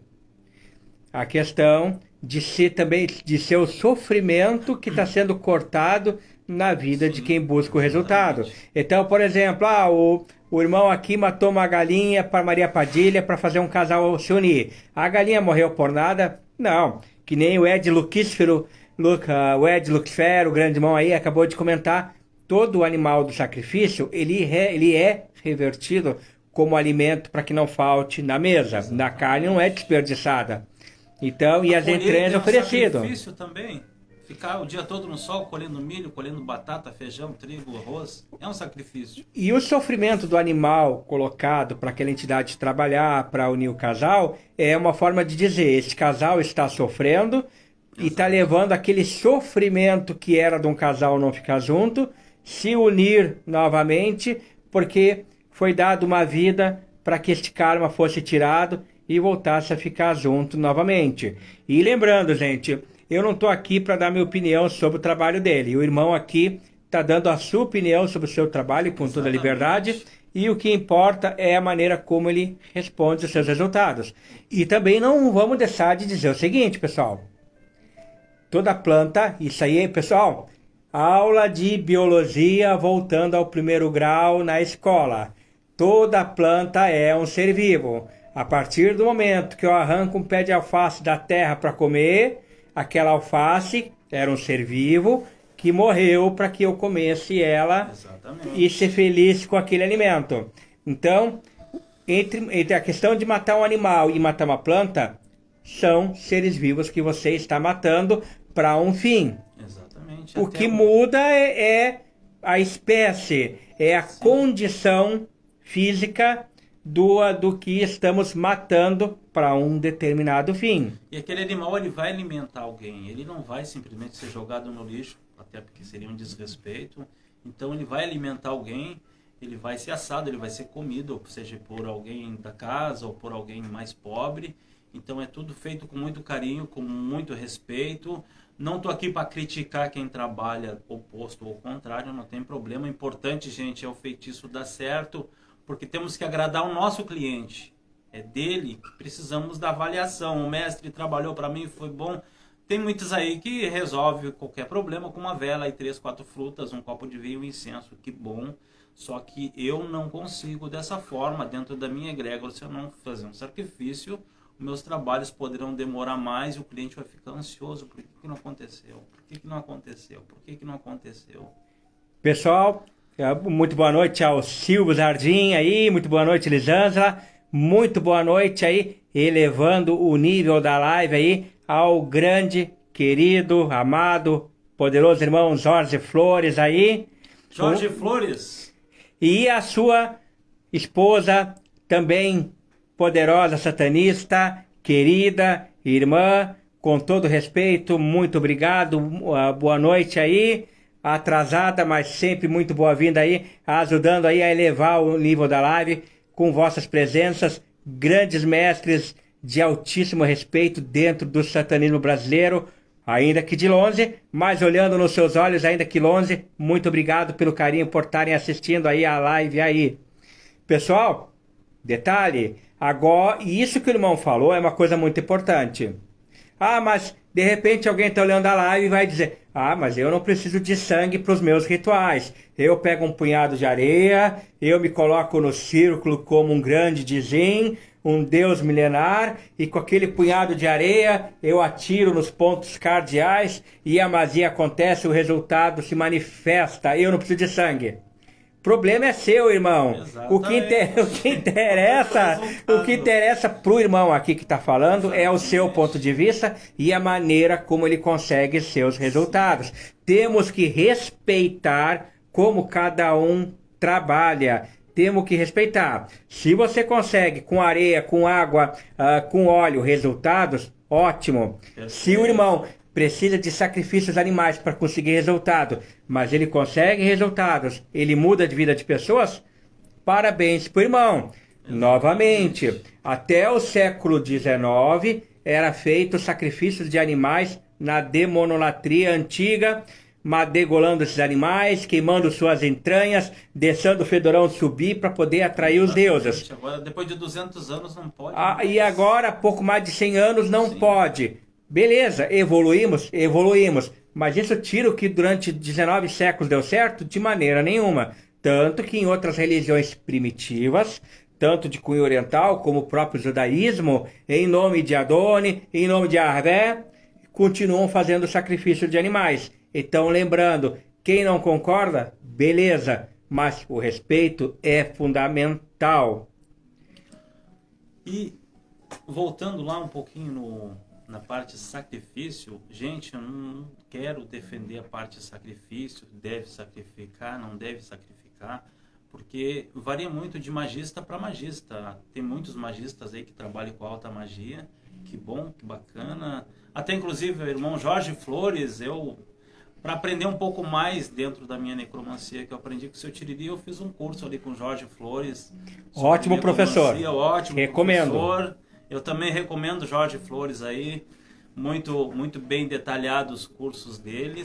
Speaker 1: a questão de ser também de ser o sofrimento que está sendo cortado na vida de quem busca o resultado. Então, por exemplo, o irmão aqui matou uma galinha para Maria Padilha para fazer um casal se unir. A galinha morreu por nada? Não. Que nem o Ed Luquífero, o Ed Lucifer, o grande irmão aí, acabou de comentar, todo o animal do sacrifício, ele é revertido como alimento para que não falte na mesa. Na carne não é desperdiçada. Então, e as entranhas oferecidas.
Speaker 2: Sacrifício também. Ficar o dia todo no sol, colhendo milho, colhendo batata, feijão, trigo, arroz, é um sacrifício.
Speaker 1: E o sofrimento do animal colocado para aquela entidade trabalhar, para unir o casal, é uma forma de dizer, esse casal está sofrendo, e está levando aquele sofrimento que era de um casal não ficar junto, se unir novamente, porque foi dado uma vida para que este karma fosse tirado e voltasse a ficar junto novamente. E lembrando, gente, eu não estou aqui para dar minha opinião sobre o trabalho dele. O irmão aqui está dando a sua opinião sobre o seu trabalho com toda a liberdade. E o que importa é a maneira como ele responde os seus resultados. E também não vamos deixar de dizer o seguinte, pessoal. Toda planta, isso aí, pessoal, aula de biologia voltando ao primeiro grau na escola. Toda planta é um ser vivo. A partir do momento que eu arranco um pé de alface da terra para comer, aquela alface era um ser vivo que morreu para que eu comesse ela. Exatamente. E ser feliz com aquele alimento. Então, entre a questão de matar um animal e matar uma planta, são seres vivos que você está matando para um fim.
Speaker 2: Exatamente.
Speaker 1: O que muda é a espécie, é a condição física do que estamos matando para um determinado fim.
Speaker 2: E aquele animal ele vai alimentar alguém, ele não vai simplesmente ser jogado no lixo, até porque seria um desrespeito. Então ele vai alimentar alguém, ele vai ser assado, ele vai ser comido, seja por alguém da casa ou por alguém mais pobre. Então é tudo feito com muito carinho, com muito respeito. Não estou aqui para criticar quem trabalha oposto ou contrário, não tem problema. O importante, gente, é o feitiço dar certo, porque temos que agradar o nosso cliente. É dele que precisamos da avaliação. O mestre trabalhou para mim, foi bom. Tem muitos aí que resolve qualquer problema com uma vela e 3, 4 frutas, um copo de vinho, um incenso. Que bom. Só que eu não consigo dessa forma, dentro da minha egrégora, se eu não fazer um sacrifício, meus trabalhos poderão demorar mais e o cliente vai ficar ansioso. Por que não aconteceu? Por que não aconteceu? Por que não aconteceu?
Speaker 1: Pessoal, muito boa noite ao Silvio Jardim aí, muito boa noite, Elisângela. muito boa noite aí, elevando o nível da live aí ao grande, querido, amado, poderoso irmão Jorge Flores aí.
Speaker 2: Jorge Flores.
Speaker 1: E a sua esposa, também poderosa satanista, querida irmã, com todo respeito, muito obrigado, boa noite aí, atrasada, mas sempre muito boa-vinda aí, ajudando aí a elevar o nível da live com vossas presenças, grandes mestres de altíssimo respeito dentro do satanismo brasileiro, ainda que de longe, mas olhando nos seus olhos, ainda que longe, muito obrigado pelo carinho por estarem assistindo aí a live aí. Pessoal, detalhe, agora, e isso que o irmão falou é uma coisa muito importante. Ah, mas de repente alguém está olhando a live e vai dizer: ah, mas eu não preciso de sangue para os meus rituais. Eu pego um punhado de areia, eu me coloco no círculo como um grande dizim, um deus milenar, e com aquele punhado de areia eu atiro nos pontos cardeais e a magia acontece, o resultado se manifesta. Eu não preciso de sangue. O problema é seu, irmão. O que interessa pro irmão aqui que está falando é o seu ponto de vista e a maneira como ele consegue seus resultados. Temos que respeitar como cada um trabalha. Temos que respeitar. Se você consegue com areia, com água, com óleo, resultados, ótimo. Se o irmão precisa de sacrifícios animais para conseguir resultado, mas ele consegue resultados, ele muda de vida de pessoas, parabéns para o irmão. Novamente, até o século XIX era feito sacrifícios de animais na demonolatria antiga, degolando esses animais, queimando suas entranhas, deixando o fedorão subir para poder atrair os deuses.
Speaker 2: Agora, depois de 200 anos não pode.
Speaker 1: E agora, pouco mais de 100 anos, não pode. Beleza, evoluímos, mas isso tira o que durante 19 séculos deu certo? De maneira nenhuma. Tanto que em outras religiões primitivas, tanto de cunho oriental como o próprio judaísmo, em nome de Adoni, em nome de Arvé, continuam fazendo sacrifício de animais. Então, lembrando, quem não concorda, beleza, mas o respeito é fundamental.
Speaker 2: E voltando lá um pouquinho na parte sacrifício, gente, eu não quero defender a parte sacrifício, deve sacrificar, não deve sacrificar, porque varia muito de magista para magista. Tem muitos magistas aí que trabalham com alta magia, que bom, que bacana. Até inclusive o irmão Jorge Flores, para aprender um pouco mais dentro da minha necromancia que eu aprendi com o seu Tiriri, eu fiz um curso ali com o Jorge Flores.
Speaker 1: Ótimo professor.
Speaker 2: Ótimo
Speaker 1: recomendo.
Speaker 2: Professor. Eu também recomendo Jorge Flores aí, muito muito bem detalhados os cursos dele,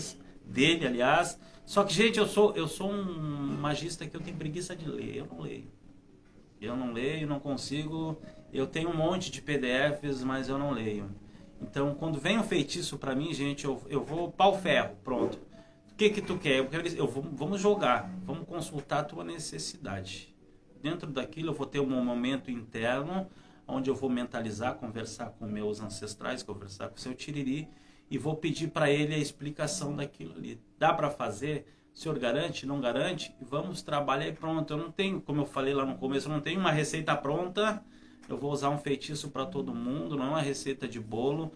Speaker 2: aliás. Só que, gente, eu sou um magista que eu tenho preguiça de ler, eu não leio, não consigo. Eu tenho um monte de PDFs, mas eu não leio. Então, quando vem um feitiço para mim, gente, eu vou pau-ferro, pronto. O que tu quer? Vamos jogar, vamos consultar a tua necessidade. Dentro daquilo eu vou ter um momento interno, onde eu vou mentalizar, conversar com meus ancestrais, conversar com o seu Tiriri, e vou pedir para ele a explicação daquilo ali. Dá para fazer? O senhor garante? Não garante? Vamos trabalhar e pronto. Eu não tenho, como eu falei lá no começo, eu não tenho uma receita pronta. Eu vou usar um feitiço para todo mundo, não é uma receita de bolo.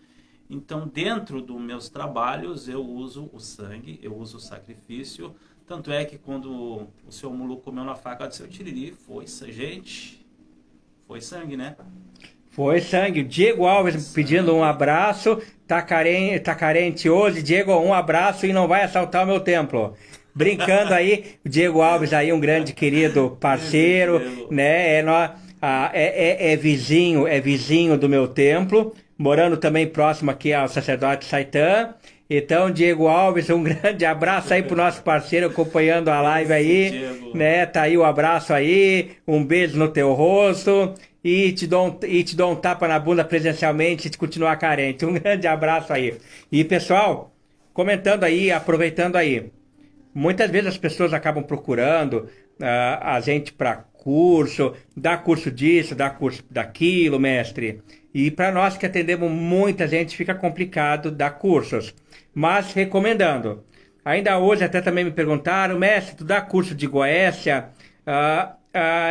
Speaker 2: Então, dentro dos meus trabalhos, eu uso o sangue, eu uso o sacrifício. Tanto é que quando o seu Mulu comeu na faca do seu Tiriri, foi sangue, né?
Speaker 1: Foi sangue. O Diego Alves pedindo um abraço. Tá carente hoje. Diego, um abraço e não vai assaltar o meu templo. Brincando aí, o Diego Alves aí, um grande querido parceiro, né? É vizinho do meu templo, morando também próximo aqui ao sacerdote Saitã. Então, Diego Alves, um grande abraço aí pro nosso parceiro acompanhando a live aí, né? Tá aí o abraço aí, um beijo no teu rosto e te dou um tapa na bunda presencialmente se te continuar carente. Um grande abraço aí. E pessoal, comentando aí, aproveitando aí, muitas vezes as pessoas acabam procurando a gente para curso, dá curso disso, dá curso daquilo, mestre. E para nós que atendemos muita gente, fica complicado dar cursos. Mas recomendando. Ainda hoje até também me perguntaram, mestre, tu dá curso de Goécia?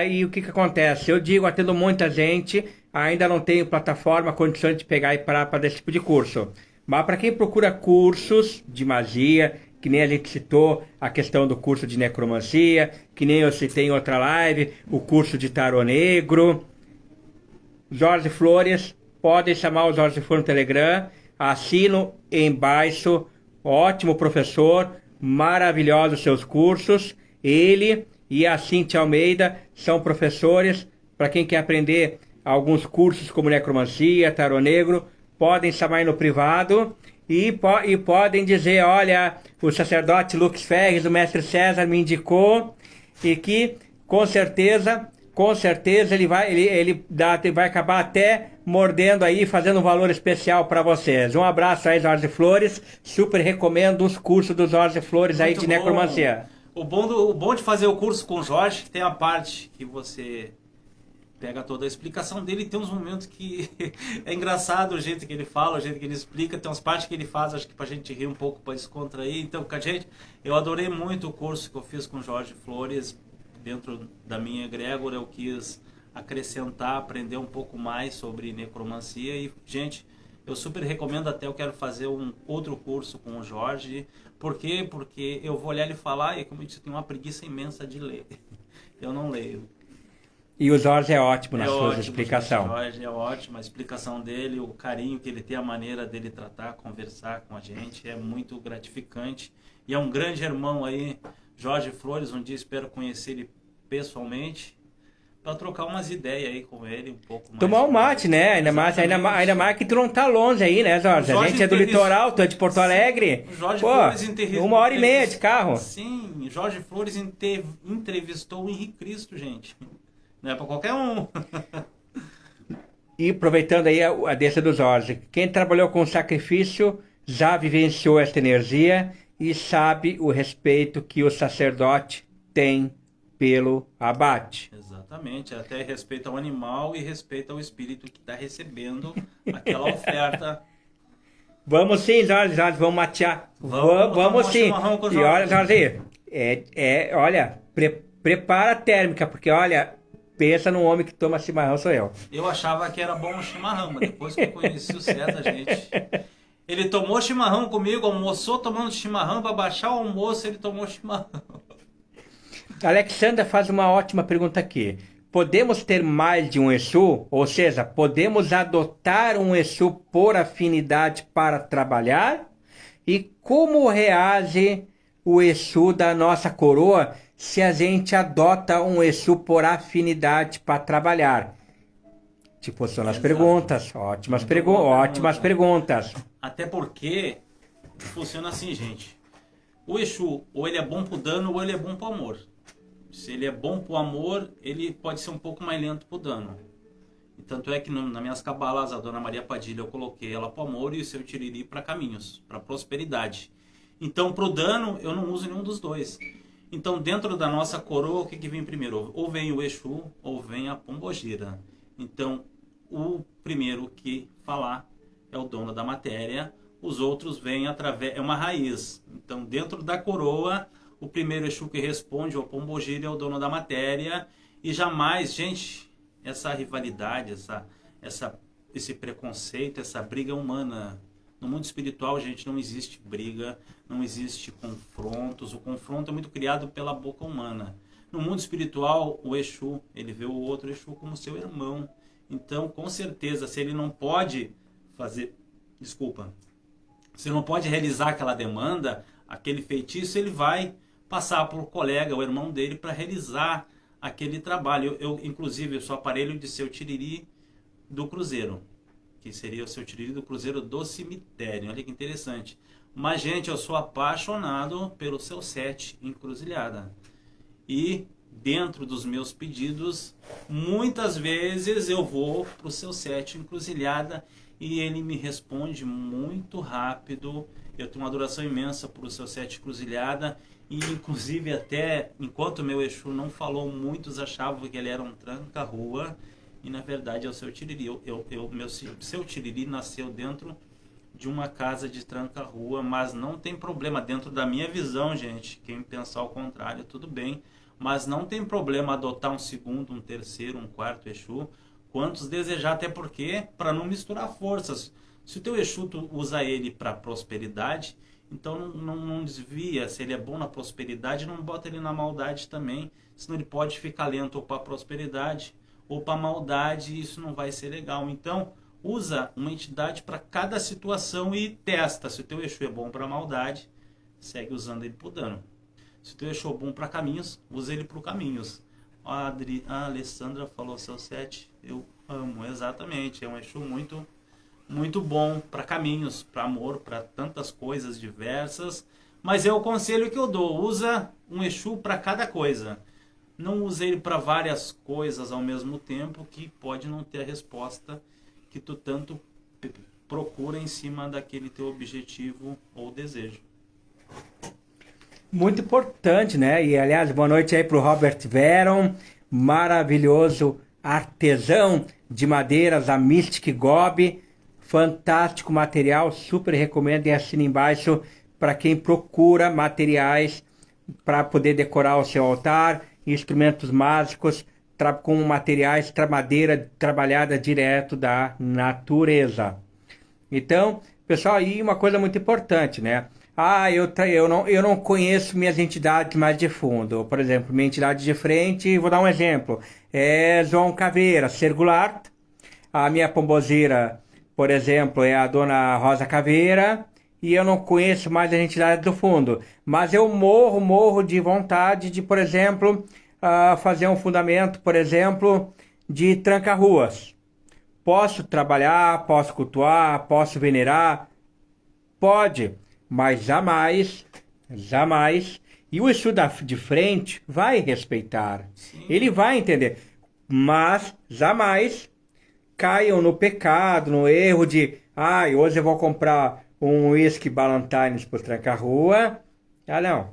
Speaker 1: e o que acontece? Eu digo, atendo muita gente, ainda não tenho plataforma, condições de pegar e parar para esse tipo de curso. Mas para quem procura cursos de magia, que nem a gente citou a questão do curso de necromancia, que nem eu citei em outra live, o curso de tarô negro, Jorge Flores, podem chamar o Jorge Flores no Telegram, assino embaixo, ótimo professor, maravilhosos seus cursos, ele e a Cintia Almeida são professores, para quem quer aprender alguns cursos como necromancia, tarô negro, podem chamar aí no privado e podem dizer, olha, o sacerdote Lux Ferres, o mestre César me indicou e que com certeza ele vai acabar até mordendo aí, fazendo um valor especial para vocês. Um abraço aí, Jorge Flores. Super recomendo os cursos do Jorge Flores aí de necromancia.
Speaker 2: O bom de fazer o curso com o Jorge, tem a parte que você pega toda a explicação dele, tem uns momentos que é engraçado o jeito que ele fala, o jeito que ele explica, tem umas partes que ele faz, acho que pra gente rir um pouco, pra descontrair. Então, eu adorei muito o curso que eu fiz com o Jorge Flores. Dentro da minha egrégora eu quis acrescentar, aprender um pouco mais sobre necromancia e, gente, eu super recomendo, até eu quero fazer um outro curso com o Jorge. Por quê? Porque eu vou olhar ele falar e, como eu disse, eu tenho uma preguiça imensa de ler. Eu não leio.
Speaker 1: E o Jorge é ótimo nas suas explicações.
Speaker 2: O Jorge é ótimo, a explicação dele, o carinho que ele tem, a maneira dele tratar, conversar com a gente, é muito gratificante. E é um grande irmão aí, Jorge Flores. Um dia espero conhecer ele pessoalmente, para trocar umas ideias aí com ele um pouco mais.
Speaker 1: Tomar um mate, né? Ainda mais que tu não tá longe aí, né, Jorge? A gente é do litoral, tu é de Porto Alegre.
Speaker 2: O Jorge Flores
Speaker 1: 1h30 de carro.
Speaker 2: Sim, Jorge Flores entrevistou o Henrique Cristo, gente. Não é para qualquer um.
Speaker 1: E aproveitando aí a deixa do Jorge, quem trabalhou com sacrifício já vivenciou essa energia e sabe o respeito que o sacerdote tem pelo abate.
Speaker 2: Exatamente, até respeito ao animal e respeito ao espírito que está recebendo aquela oferta.
Speaker 1: Vamos sim, Jorge, vamos matear. Vamos sim. E olha, Jorge, olha, prepara a térmica, porque olha, pensa num homem que toma chimarrão, sou eu.
Speaker 2: Eu achava que era bom o chimarrão, mas depois que eu conheci o César, gente, ele tomou chimarrão comigo, almoçou tomando chimarrão, para baixar o almoço ele tomou chimarrão.
Speaker 1: Alexandra faz uma ótima pergunta aqui. Podemos ter mais de um Exu? Ou seja, podemos adotar um Exu por afinidade para trabalhar? E como reage o Exu da nossa coroa se a gente adota um Exu por afinidade para trabalhar? Te posiciono as perguntas. Ótimas perguntas.
Speaker 2: Até porque funciona assim, gente. O Exu, ou ele é bom pro dano, ou ele é bom pro amor. Se ele é bom pro amor, ele pode ser um pouco mais lento pro dano. E tanto é que nas minhas cabalas, a Dona Maria Padilha, eu coloquei ela pro amor e o seu Tiriri para caminhos, para prosperidade. Então, pro dano, eu não uso nenhum dos dois. Então, dentro da nossa coroa, o que vem primeiro? Ou vem o Exu, ou vem a Pombogira. Então, o primeiro que falar é o dono da matéria. Os outros vêm através... É uma raiz. Então, dentro da coroa, o primeiro Exu que responde, o Pombogira, é o dono da matéria. E jamais, gente, essa rivalidade, esse preconceito, essa briga humana. No mundo espiritual, gente, não existe briga, não existe confrontos. O confronto é muito criado pela boca humana. No mundo espiritual, o Exu, ele vê o outro Exu como seu irmão. Então, com certeza, se ele não pode fazer... Desculpa. Se não pode realizar aquela demanda, aquele feitiço, ele vai passar para o colega, o irmão dele, para realizar aquele trabalho. Inclusive, eu sou aparelho de seu Tiriri do Cruzeiro, que seria o seu Tiriri do Cruzeiro do cemitério. Olha que interessante. Mas, gente, eu sou apaixonado pelo seu set encruzilhada. E dentro dos meus pedidos, muitas vezes eu vou para o seu set encruzilhada e ele me responde muito rápido. Eu tenho uma adoração imensa por o seu set encruzilhada. E inclusive até enquanto meu Exu não falou, muitos achavam que ele era um tranca-rua. E na verdade é o seu Tiriri. Meu seu Tiriri nasceu dentro de uma casa de tranca-rua, mas não tem problema. Dentro da minha visão, gente, quem pensar ao contrário, tudo bem. Mas não tem problema adotar um segundo, um terceiro, um quarto Exu, quantos desejar, até porque para não misturar forças. Se o teu Exu tu usa ele para prosperidade, então não desvia. Se ele é bom na prosperidade, não bota ele na maldade também, senão ele pode ficar lento ou para prosperidade ou para maldade, e isso não vai ser legal. Então, usa uma entidade para cada situação e testa. Se o teu Exu é bom para maldade, segue usando ele para o dano. Se o teu Exu é bom para caminhos, usa ele para caminhos. A Alessandra falou, seu 7, eu amo, exatamente. É um Exu muito bom para caminhos, para amor, para tantas coisas diversas. Mas é o conselho que eu dou, usa um Exu para cada coisa. Não use ele para várias coisas ao mesmo tempo, que pode não ter a resposta que tu tanto procura em cima daquele teu objetivo ou desejo.
Speaker 1: Muito importante, né? E aliás, boa noite aí pro Robert Veron, maravilhoso artesão de madeiras, a Mystic Gob, fantástico material, super recomendo e assina embaixo para quem procura materiais para poder decorar o seu altar, instrumentos mágicos com materiais, madeira trabalhada direto da natureza. Então, pessoal, aí uma coisa muito importante, né? Eu não conheço minhas entidades mais de fundo. Por exemplo, minha entidade de frente, vou dar um exemplo. É João Caveira, Sergular. A minha pombozeira, por exemplo, é a Dona Rosa Caveira. E eu não conheço mais as entidades do fundo. Mas eu morro de vontade de, por exemplo, fazer um fundamento, por exemplo, de tranca-ruas. Posso trabalhar, posso cultuar, posso venerar? Pode, mas jamais, jamais. E o Exu de frente vai respeitar.
Speaker 2: Sim.
Speaker 1: Ele vai entender. Mas jamais caiam no pecado, no erro de hoje eu vou comprar um uísque Ballantines para tranca-rua. Não.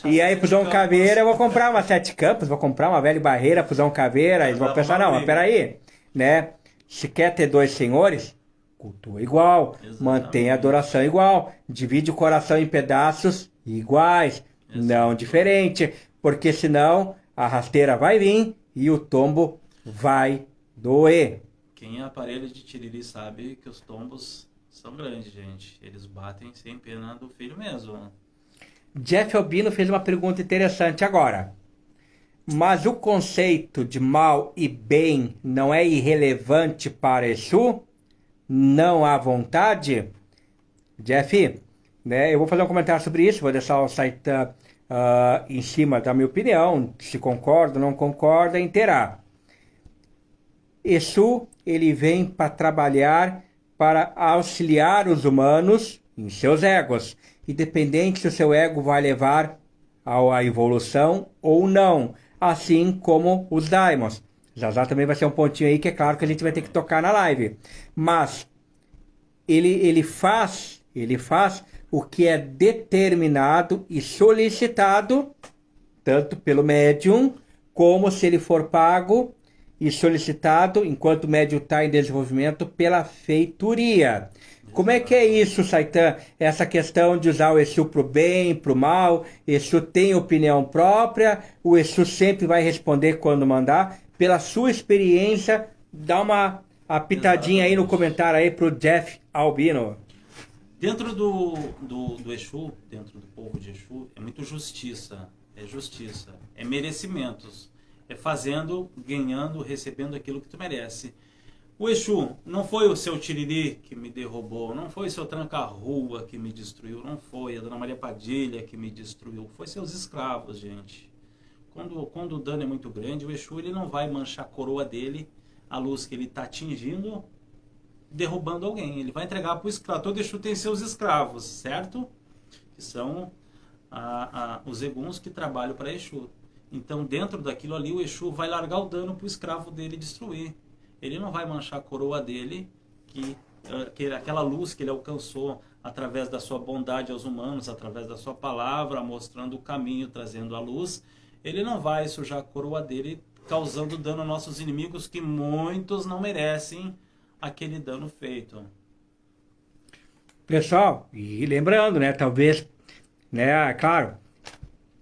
Speaker 1: E aí pro João Caveira eu vou comprar uma Sete Campos, vou comprar uma velha barreira pro João Caveira. Eles vão pensar, não, mas peraí, né? Se quer ter dois senhores, cultua igual, exatamente. Mantém a adoração igual, divide o coração em pedaços iguais, exatamente. Não diferente, porque senão a rasteira vai vir e o tombo vai doer.
Speaker 2: Quem é aparelho de tiriri sabe que os tombos são grandes, gente. Eles batem sem pena do filho mesmo.
Speaker 1: Jeff Albino fez uma pergunta interessante agora. Mas o conceito de mal e bem não é irrelevante para Exu? Não há vontade? Jeff, né, eu vou fazer um comentário sobre isso, vou deixar o site em cima da minha opinião, se concorda ou não concorda, interar. Exu, ele vem para trabalhar, para auxiliar os humanos em seus egos, independente se o seu ego vai levar à evolução ou não. Assim como os daimons. Já também vai ser um pontinho aí que é claro que a gente vai ter que tocar na live. Mas ele faz o que é determinado e solicitado, tanto pelo médium, como se ele for pago e solicitado, enquanto o médium está em desenvolvimento, pela feitoria. Como é que é isso, Saitan? Essa questão de usar o Exu para o bem, para o mal, Exu tem opinião própria, o Exu sempre vai responder quando mandar. Pela sua experiência, dá uma pitadinha aí no comentário aí pro Jeff Albino.
Speaker 2: Dentro do Exu, dentro do povo de Exu, é muito justiça, é merecimentos, é fazendo, ganhando, recebendo aquilo que tu merece. O Exu não foi o seu tiriri que me derrubou, não foi o seu tranca-rua que me destruiu, não foi a Dona Maria Padilha que me destruiu, foi seus escravos, gente. Quando o dano é muito grande, o Exu ele não vai manchar a coroa dele, a luz que ele está atingindo, derrubando alguém. Ele vai entregar para o escravo. Todo Exu tem seus escravos, certo? Que são os eguns que trabalham para Exu. Então, dentro daquilo ali, o Exu vai largar o dano para o escravo dele destruir. Ele não vai manchar a coroa dele, que aquela luz que ele alcançou através da sua bondade aos humanos, através da sua palavra, mostrando o caminho, trazendo a luz. Ele não vai sujar a coroa dele, causando dano aos nossos inimigos, que muitos não merecem aquele dano feito.
Speaker 1: Pessoal, e lembrando, né, talvez, né, claro,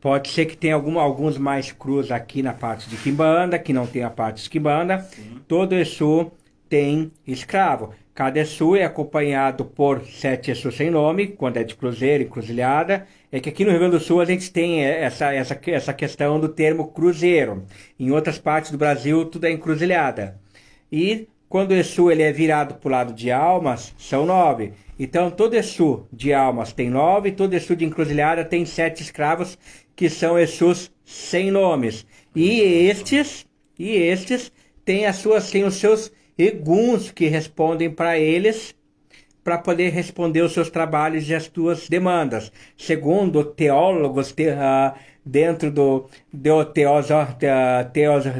Speaker 1: Pode ser que tenha alguns mais crus aqui na parte de Quimbanda, que não tem a parte de Quimbanda. Todo Exu tem escravo. Cada Exu é acompanhado por 7 Exu sem nome, quando é de cruzeiro, encruzilhada. É que aqui no Rio Grande do Sul a gente tem essa questão do termo cruzeiro. Em outras partes do Brasil tudo é encruzilhada. E quando o Exu ele é virado para o lado de almas, são 9. Então todo Exu de almas tem 9, todo Exu de encruzilhada tem 7 escravos, que são Exus sem nomes. E estes têm os seus eguns que respondem para eles, para poder responder os seus trabalhos e as suas demandas. Segundo teólogos, dentro do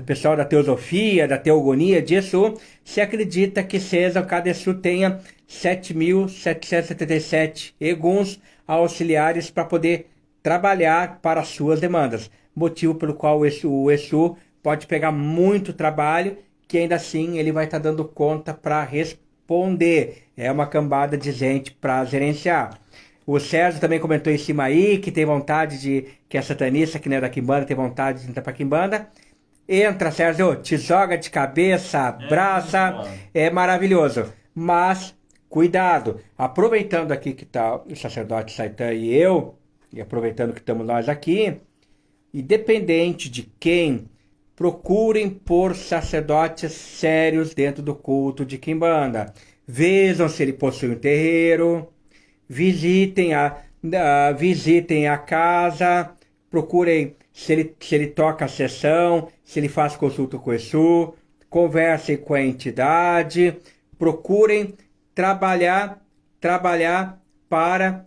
Speaker 1: pessoal da teosofia, da teogonia de Exu, se acredita que cada Exu tenha 7.777 eguns auxiliares para poder trabalhar para as suas demandas. Motivo pelo qual o Exu pode pegar muito trabalho, que ainda assim ele vai estar dando conta para responder. É uma cambada de gente para gerenciar. O Sérgio também comentou em cima aí que tem vontade que é satanista, que não é da Quimbanda, tem vontade de entrar para Quimbanda. Entra, Sérgio, te joga de cabeça, abraça, é maravilhoso. Mas, cuidado, aproveitando aqui que está o sacerdote Saitan e eu, e aproveitando que estamos nós aqui, independente de quem, procurem por sacerdotes sérios dentro do culto de Quimbanda. Vejam se ele possui um terreiro, visitem a casa, procurem se ele toca a sessão, se ele faz consulta com o Exu, conversem com a entidade, procurem trabalhar para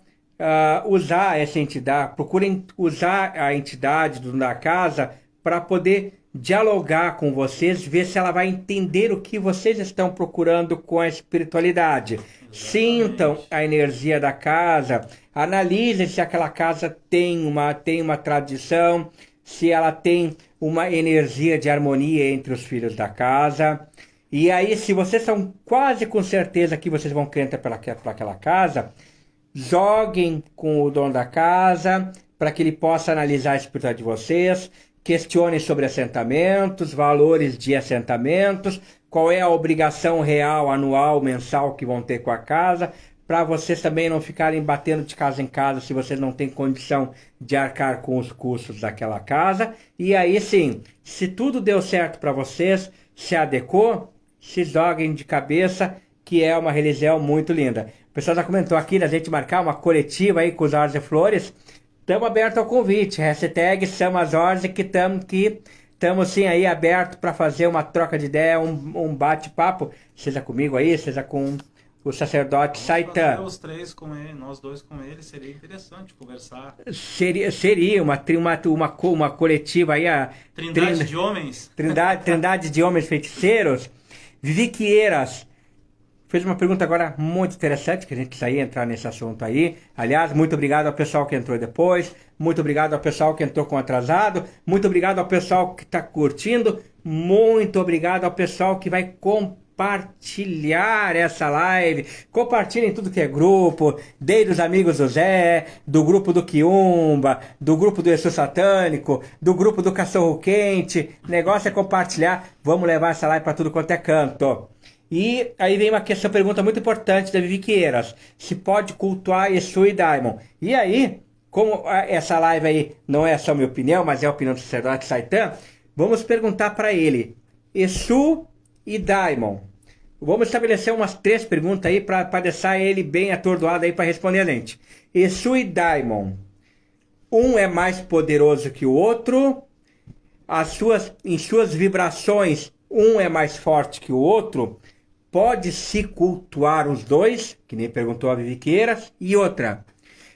Speaker 1: usar essa entidade, procurem usar a entidade da casa para poder dialogar com vocês, ver se ela vai entender o que vocês estão procurando com a espiritualidade. Exatamente. Sintam a energia da casa, analisem se aquela casa tem uma tradição, se ela tem uma energia de harmonia entre os filhos da casa. E aí, se vocês são quase com certeza que vocês vão querer entrar para aquela casa, joguem com o dono da casa para que ele possa analisar a espiritualidade de vocês, questionem sobre assentamentos, valores de assentamentos, qual é a obrigação real, anual, mensal que vão ter com a casa, para vocês também não ficarem batendo de casa em casa se vocês não têm condição de arcar com os custos daquela casa. E aí sim, se tudo deu certo para vocês, se adequou, se joguem de cabeça, que é uma religião muito linda. O pessoal já comentou aqui da gente marcar uma coletiva aí com os Horas e Flores. Estamos abertos ao convite. Hashtag Samazorze, que estamos sim aí abertos para fazer uma troca de ideia, um bate-papo, seja comigo aí, seja com o sacerdote Saitan.
Speaker 2: Os três com ele, nós dois com ele, seria interessante conversar.
Speaker 1: Seria uma coletiva aí.
Speaker 2: Trindade de homens?
Speaker 1: Trindade de homens feiticeiros. Vivi Quieiras fez uma pergunta agora muito interessante, que a gente precisa entrar nesse assunto aí. Aliás, muito obrigado ao pessoal que entrou depois, muito obrigado ao pessoal que entrou com atrasado, muito obrigado ao pessoal que está curtindo, muito obrigado ao pessoal que vai compartilhar essa live. Compartilhem tudo que é grupo, desde os amigos do Zé, do grupo do Quiumba, do grupo do Exu Satânico, do grupo do Cachorro Quente. O negócio é compartilhar, vamos levar essa live para tudo quanto é canto. E aí vem uma pergunta muito importante da Vivi Quieiras. Se pode cultuar Exu e Daimon? E aí, como essa live aí não é só minha opinião, mas é a opinião do sacerdote Saitan, vamos perguntar para ele, Exu e Daimon. Vamos estabelecer umas 3 perguntas aí para deixar ele bem atordoado aí para responder a gente. Exu e Daimon, um é mais poderoso que o outro? Em suas vibrações, um é mais forte que o outro? Pode-se cultuar os dois? Que nem perguntou a Vivi Quieiras. E outra,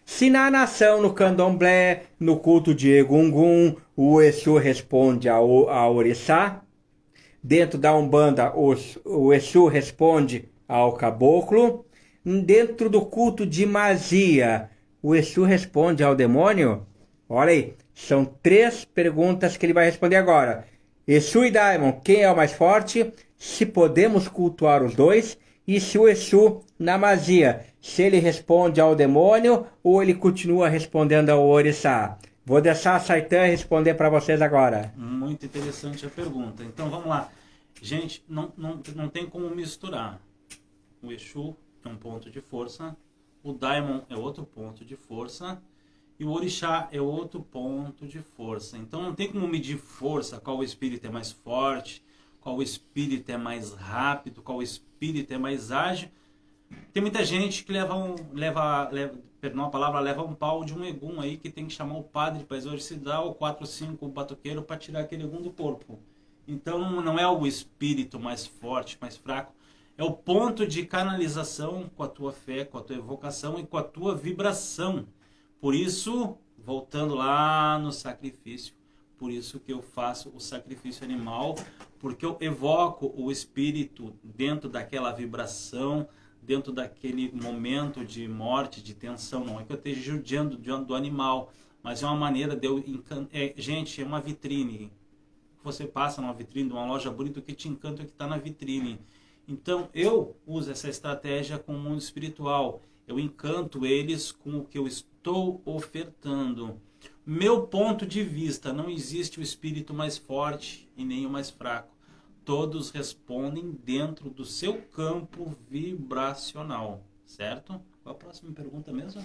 Speaker 1: se na nação, no candomblé, no culto de Egungun, o Exu responde a Orixá, dentro da Umbanda o Exu responde ao caboclo, dentro do culto de magia, o Exu responde ao demônio? Olha aí, são 3 perguntas que ele vai responder agora. Exu e Daimon, quem é o mais forte? Se podemos cultuar os dois? E se o Exu, na magia, se ele responde ao demônio ou ele continua respondendo ao Orixá? Vou deixar a Saitan responder para vocês agora.
Speaker 2: Muito interessante a pergunta. Então vamos lá. Gente, não tem como misturar. O Exu é um ponto de força, o Daimon é outro ponto de força e o Orixá é outro ponto de força. Então não tem como medir força, qual espírito é mais forte, qual espírito é mais rápido, qual espírito é mais ágil. Tem muita gente que perdão a palavra, leva um pau de um egum aí que tem que chamar o padre para exorcizar ou 4 ou 5 batuqueiros para tirar aquele egum do corpo. Então não é o espírito mais forte, mais fraco, é o ponto de canalização com a tua fé, com a tua evocação e com a tua vibração. Por isso, voltando lá no sacrifício, por isso que eu faço o sacrifício animal, porque eu evoco o espírito dentro daquela vibração, dentro daquele momento de morte, de tensão. Não é que eu esteja judiando do animal, mas é uma maneira de eu gente, é uma vitrine. Você passa numa vitrine de uma loja bonita, o que te encanta é o que está na vitrine. Então eu uso essa estratégia com o mundo espiritual. Eu encanto eles com o que eu estou ofertando. Meu ponto de vista, não existe o espírito mais forte e nem o mais fraco. Todos respondem dentro do seu campo vibracional, certo? Qual a próxima pergunta mesmo?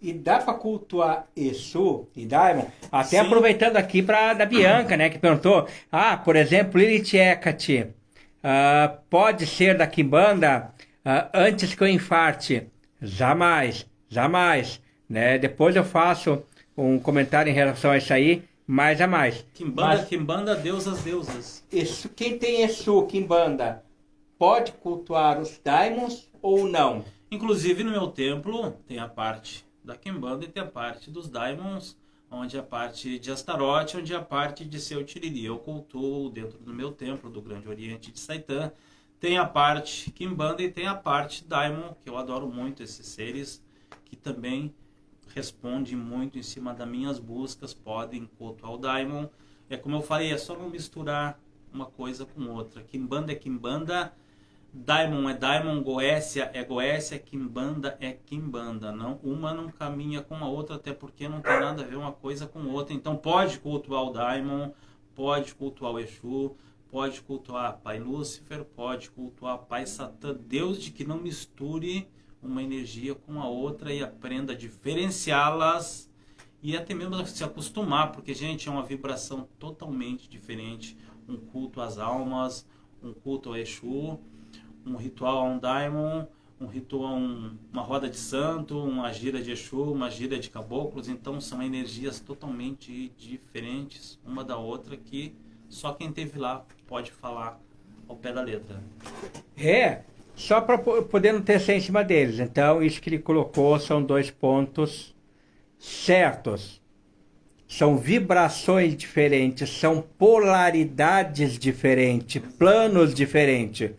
Speaker 1: E dá para cultuar Exu e Daimon? Até
Speaker 2: Sim.
Speaker 1: aproveitando aqui para da Bianca, né, que perguntou, por exemplo, Lilith Hecate, pode ser da Quimbanda antes que eu infarte? Jamais, jamais, né? Depois eu faço um comentário em relação a isso aí, mas jamais.
Speaker 2: Quimbanda, deusas.
Speaker 1: Exu, quem tem Exu, Quimbanda, pode cultuar os Daimons ou não?
Speaker 2: Inclusive no meu templo tem a parte da Quimbanda e tem a parte dos Daimons, onde a parte de Astarote, onde a parte de Seu Tiriri. Eu cultuo dentro do meu templo do Grande Oriente de Saitã. Tem a parte Quimbanda e tem a parte Daimon, que eu adoro muito esses seres, que também respondem muito em cima das minhas buscas, podem cultuar o Daimon. É como eu falei, é só não misturar uma coisa com outra. Quimbanda é Quimbanda, Daimon é Daimon, Goécia é Goécia, Quimbanda é Quimbanda. Não, uma não caminha com a outra, até porque não tem nada a ver uma coisa com outra. Então pode cultuar o Daimon, pode cultuar o Exu, pode cultuar Pai Lúcifer, pode cultuar Pai Satã, desde que não misture uma energia com a outra e aprenda a diferenciá-las e até mesmo se acostumar, porque, gente, é uma vibração totalmente diferente. Um culto às almas, um culto ao Exu, um ritual a um Daimon, um ritual a uma roda de santo, uma gira de Exu, uma gira de caboclos. Então são energias totalmente diferentes uma da outra que só quem esteve lá pode falar ao pé da letra.
Speaker 1: Só para poder não ter em cima deles. Então, isso que ele colocou são 2 pontos certos. São vibrações diferentes, são polaridades diferentes, planos diferentes.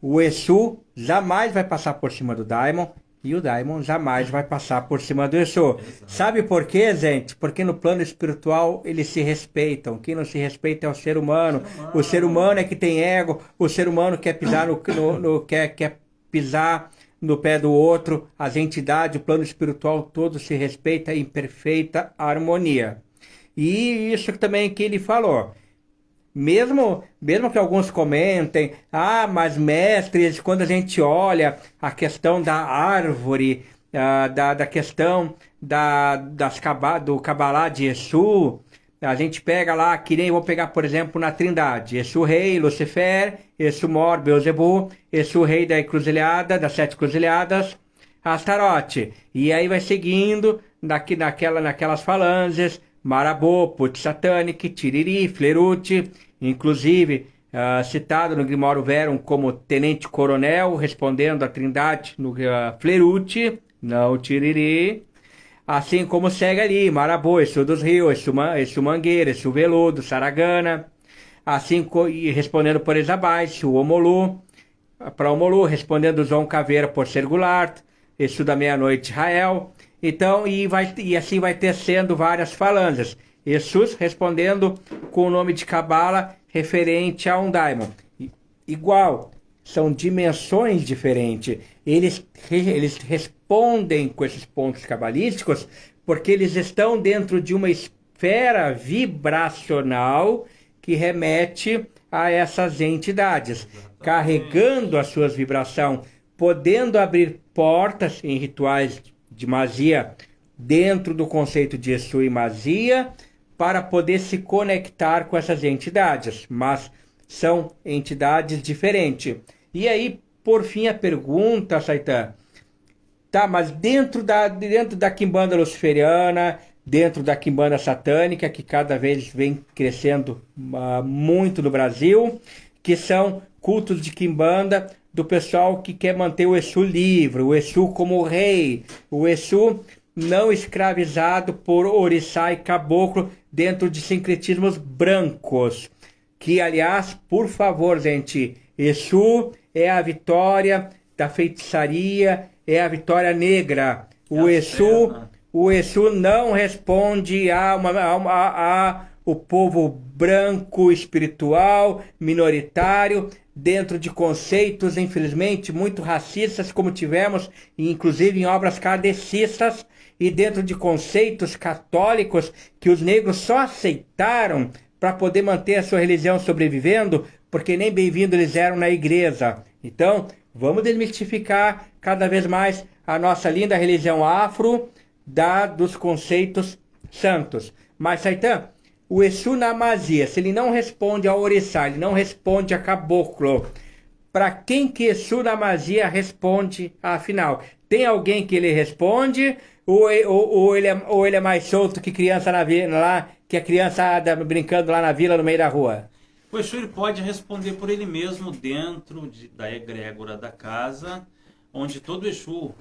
Speaker 1: O Exu jamais vai passar por cima do Daimon e o Daimon jamais vai passar por cima do Exu.
Speaker 2: Exato.
Speaker 1: Sabe por quê, gente? Porque no plano espiritual eles se respeitam. Quem não se respeita é o ser humano. O ser humano é que tem ego. O ser humano quer pisar quer pisar no pé do outro. As entidades, o plano espiritual todo se respeita em perfeita harmonia. E isso também que ele falou. Mesmo que alguns comentem, mas mestres, quando a gente olha a questão da árvore, da questão do Kabbalah de Exu, a gente pega lá, que nem vou pegar, por exemplo, na Trindade, Exu Rei, Lucifer, Exu Mor, Beelzebub, Exu Rei das 7 Cruzilhadas, Astarote. E aí vai seguindo naquelas falanges, Marabô, Put Satanic, Tiriri, Flerute, inclusive citado no Grimório Verum como Tenente Coronel, respondendo a Trindade no Flerute, não Tiriri. Assim como segue ali, Marabô, Exu dos Rios, Exu Mangueira, Exu Veludo, Saragana. Assim, e respondendo por Exabai, o Omolu, para Omolu, respondendo João Caveira por ser Goulart, Exu da Meia-Noite, Israel. Então, e assim vai tecendo várias falanges. Exus respondendo com o nome de Cabala referente a um Daimon. Igual, são dimensões diferentes. Eles respondem com esses pontos cabalísticos porque eles estão dentro de uma esfera vibracional que remete a essas entidades, carregando as suas vibrações, podendo abrir portas em rituais de magia dentro do conceito de Exu e magia para poder se conectar com essas entidades, mas são entidades diferentes. E aí, por fim, a pergunta, Saitan, tá, mas dentro da quimbanda luciferiana, dentro da quimbanda satânica, que cada vez vem crescendo muito no Brasil, que são cultos de quimbanda do pessoal que quer manter o Exu livre, o Exu como rei, o Exu não escravizado por orixá e caboclo dentro de sincretismos brancos. Que, aliás, por favor, gente, Exu é a vitória da feitiçaria, é a vitória negra. O Exu não responde a o povo branco espiritual, minoritário, dentro de conceitos, infelizmente, muito racistas, como tivemos, inclusive em obras kardecistas, e dentro de conceitos católicos que os negros só aceitaram para poder manter a sua religião sobrevivendo, porque nem bem-vindo eles eram na igreja. Então, vamos desmistificar cada vez mais a nossa linda religião afro dos conceitos santos. Mas, Saitan, o Exu na magia, se ele não responde ao orixá, ele não responde a caboclo, para quem que Exu na magia responde afinal? Tem alguém que ele responde ou ele é mais solto que criança na vila lá, que a criança brincando lá na vila no meio da rua?
Speaker 2: O Exu ele pode responder por ele mesmo dentro da egrégora da casa, onde todo Exu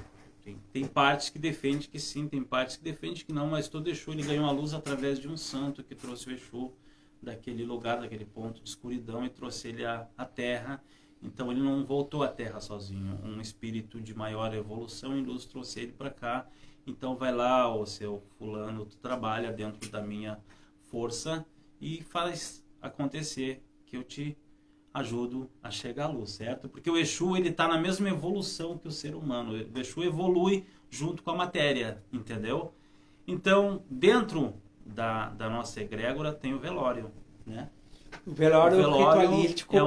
Speaker 2: tem partes que defende que sim, tem partes que defende que não, mas todo Exu ele ganhou a luz através de um santo que trouxe o Exu daquele lugar, daquele ponto de escuridão e trouxe ele à terra. Então ele não voltou à terra sozinho, um espírito de maior evolução e luz trouxe ele para cá. Então vai lá, o seu fulano, tu trabalha dentro da minha força e faz acontecer que eu te ajudo a chegar à luz, certo? Porque o Exu ele está na mesma evolução que o ser humano. O Exu evolui junto com a matéria, entendeu? Então, dentro da nossa egrégora tem o velório, né?
Speaker 1: O velório ritualístico
Speaker 2: é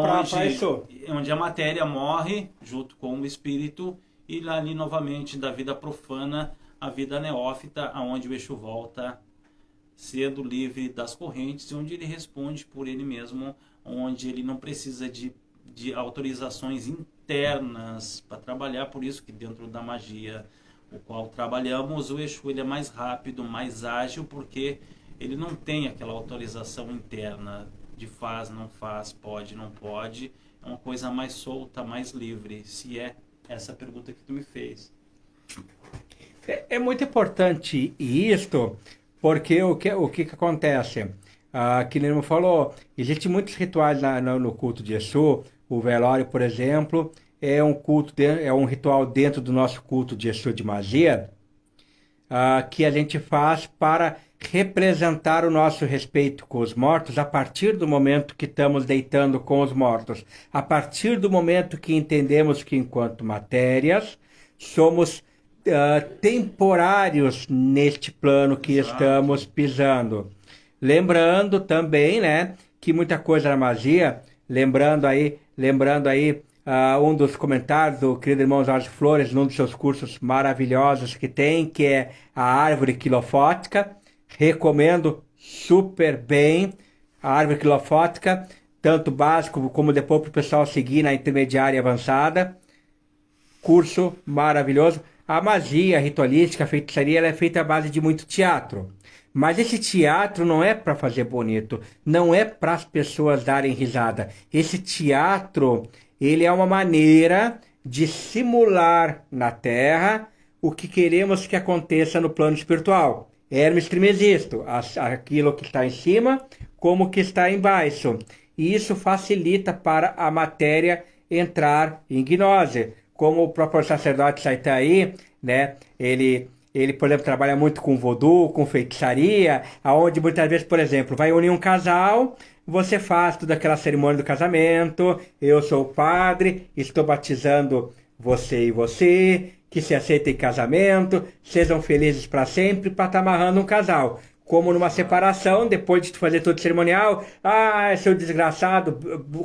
Speaker 2: onde a matéria morre junto com o espírito e ali novamente da vida profana a vida neófita, aonde o Exu volta sendo livre das correntes, onde ele responde por ele mesmo, onde ele não precisa de autorizações internas para trabalhar. Por isso que dentro da magia o qual trabalhamos, o Exu ele é mais rápido, mais ágil, porque ele não tem aquela autorização interna de faz, não faz, pode, não pode. É uma coisa mais solta, mais livre, se é essa pergunta que tu me fez.
Speaker 1: É muito importante isto, porque o que acontece? Que nem me falou, existem muitos rituais no culto de Exu. O velório, por exemplo, é um ritual dentro do nosso culto de Exu de magia, que a gente faz para representar o nosso respeito com os mortos a partir do momento que estamos deitando com os mortos, a partir do momento que entendemos que enquanto matérias somos temporários neste plano que estamos pisando. Lembrando também, né, que muita coisa na magia, lembrando aí um dos comentários do querido irmão Jorge Flores, num dos seus cursos maravilhosos que tem, que é a árvore quilofótica. Recomendo super bem a árvore quilofótica, tanto básico como depois para o pessoal seguir na intermediária e avançada. Curso maravilhoso. A magia, a ritualística, a feitiçaria, ela é feita à base de muito teatro. Mas esse teatro não é para fazer bonito, não é para as pessoas darem risada. Esse teatro, ele é uma maneira de simular na Terra o que queremos que aconteça no plano espiritual. Hermes Trismegisto, aquilo que está em cima como que está embaixo. E isso facilita para a matéria entrar em gnose. Como o próprio sacerdote Saitan aí, né? Ele, por exemplo, trabalha muito com voodoo, com feitiçaria, aonde muitas vezes, por exemplo, vai unir um casal, você faz toda aquela cerimônia do casamento, eu sou o padre, estou batizando você e você, que se aceitem em casamento, sejam felizes para sempre, para estar amarrando um casal. Como numa separação, depois de tu fazer todo o cerimonial, seu desgraçado,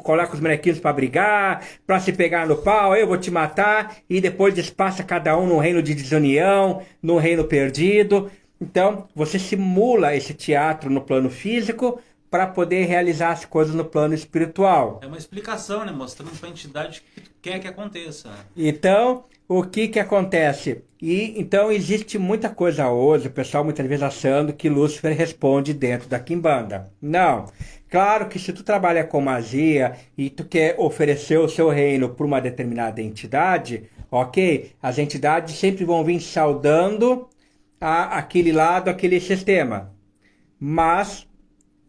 Speaker 1: coloca os bonequinhos para brigar, para se pegar no pau, eu vou te matar, e depois despassa cada um num reino de desunião, num reino perdido. Então, você simula esse teatro no plano físico para poder realizar as coisas no plano espiritual.
Speaker 2: É uma explicação, né? Mostrando para a entidade o que tu quer que aconteça.
Speaker 1: Então, o que que acontece? Então existe muita coisa hoje, o pessoal muitas vezes achando que Lúcifer responde dentro da Quimbanda. Não. Claro que se tu trabalha com magia e tu quer oferecer o seu reino para uma determinada entidade, ok, as entidades sempre vão vir saudando aquele lado, aquele sistema. Mas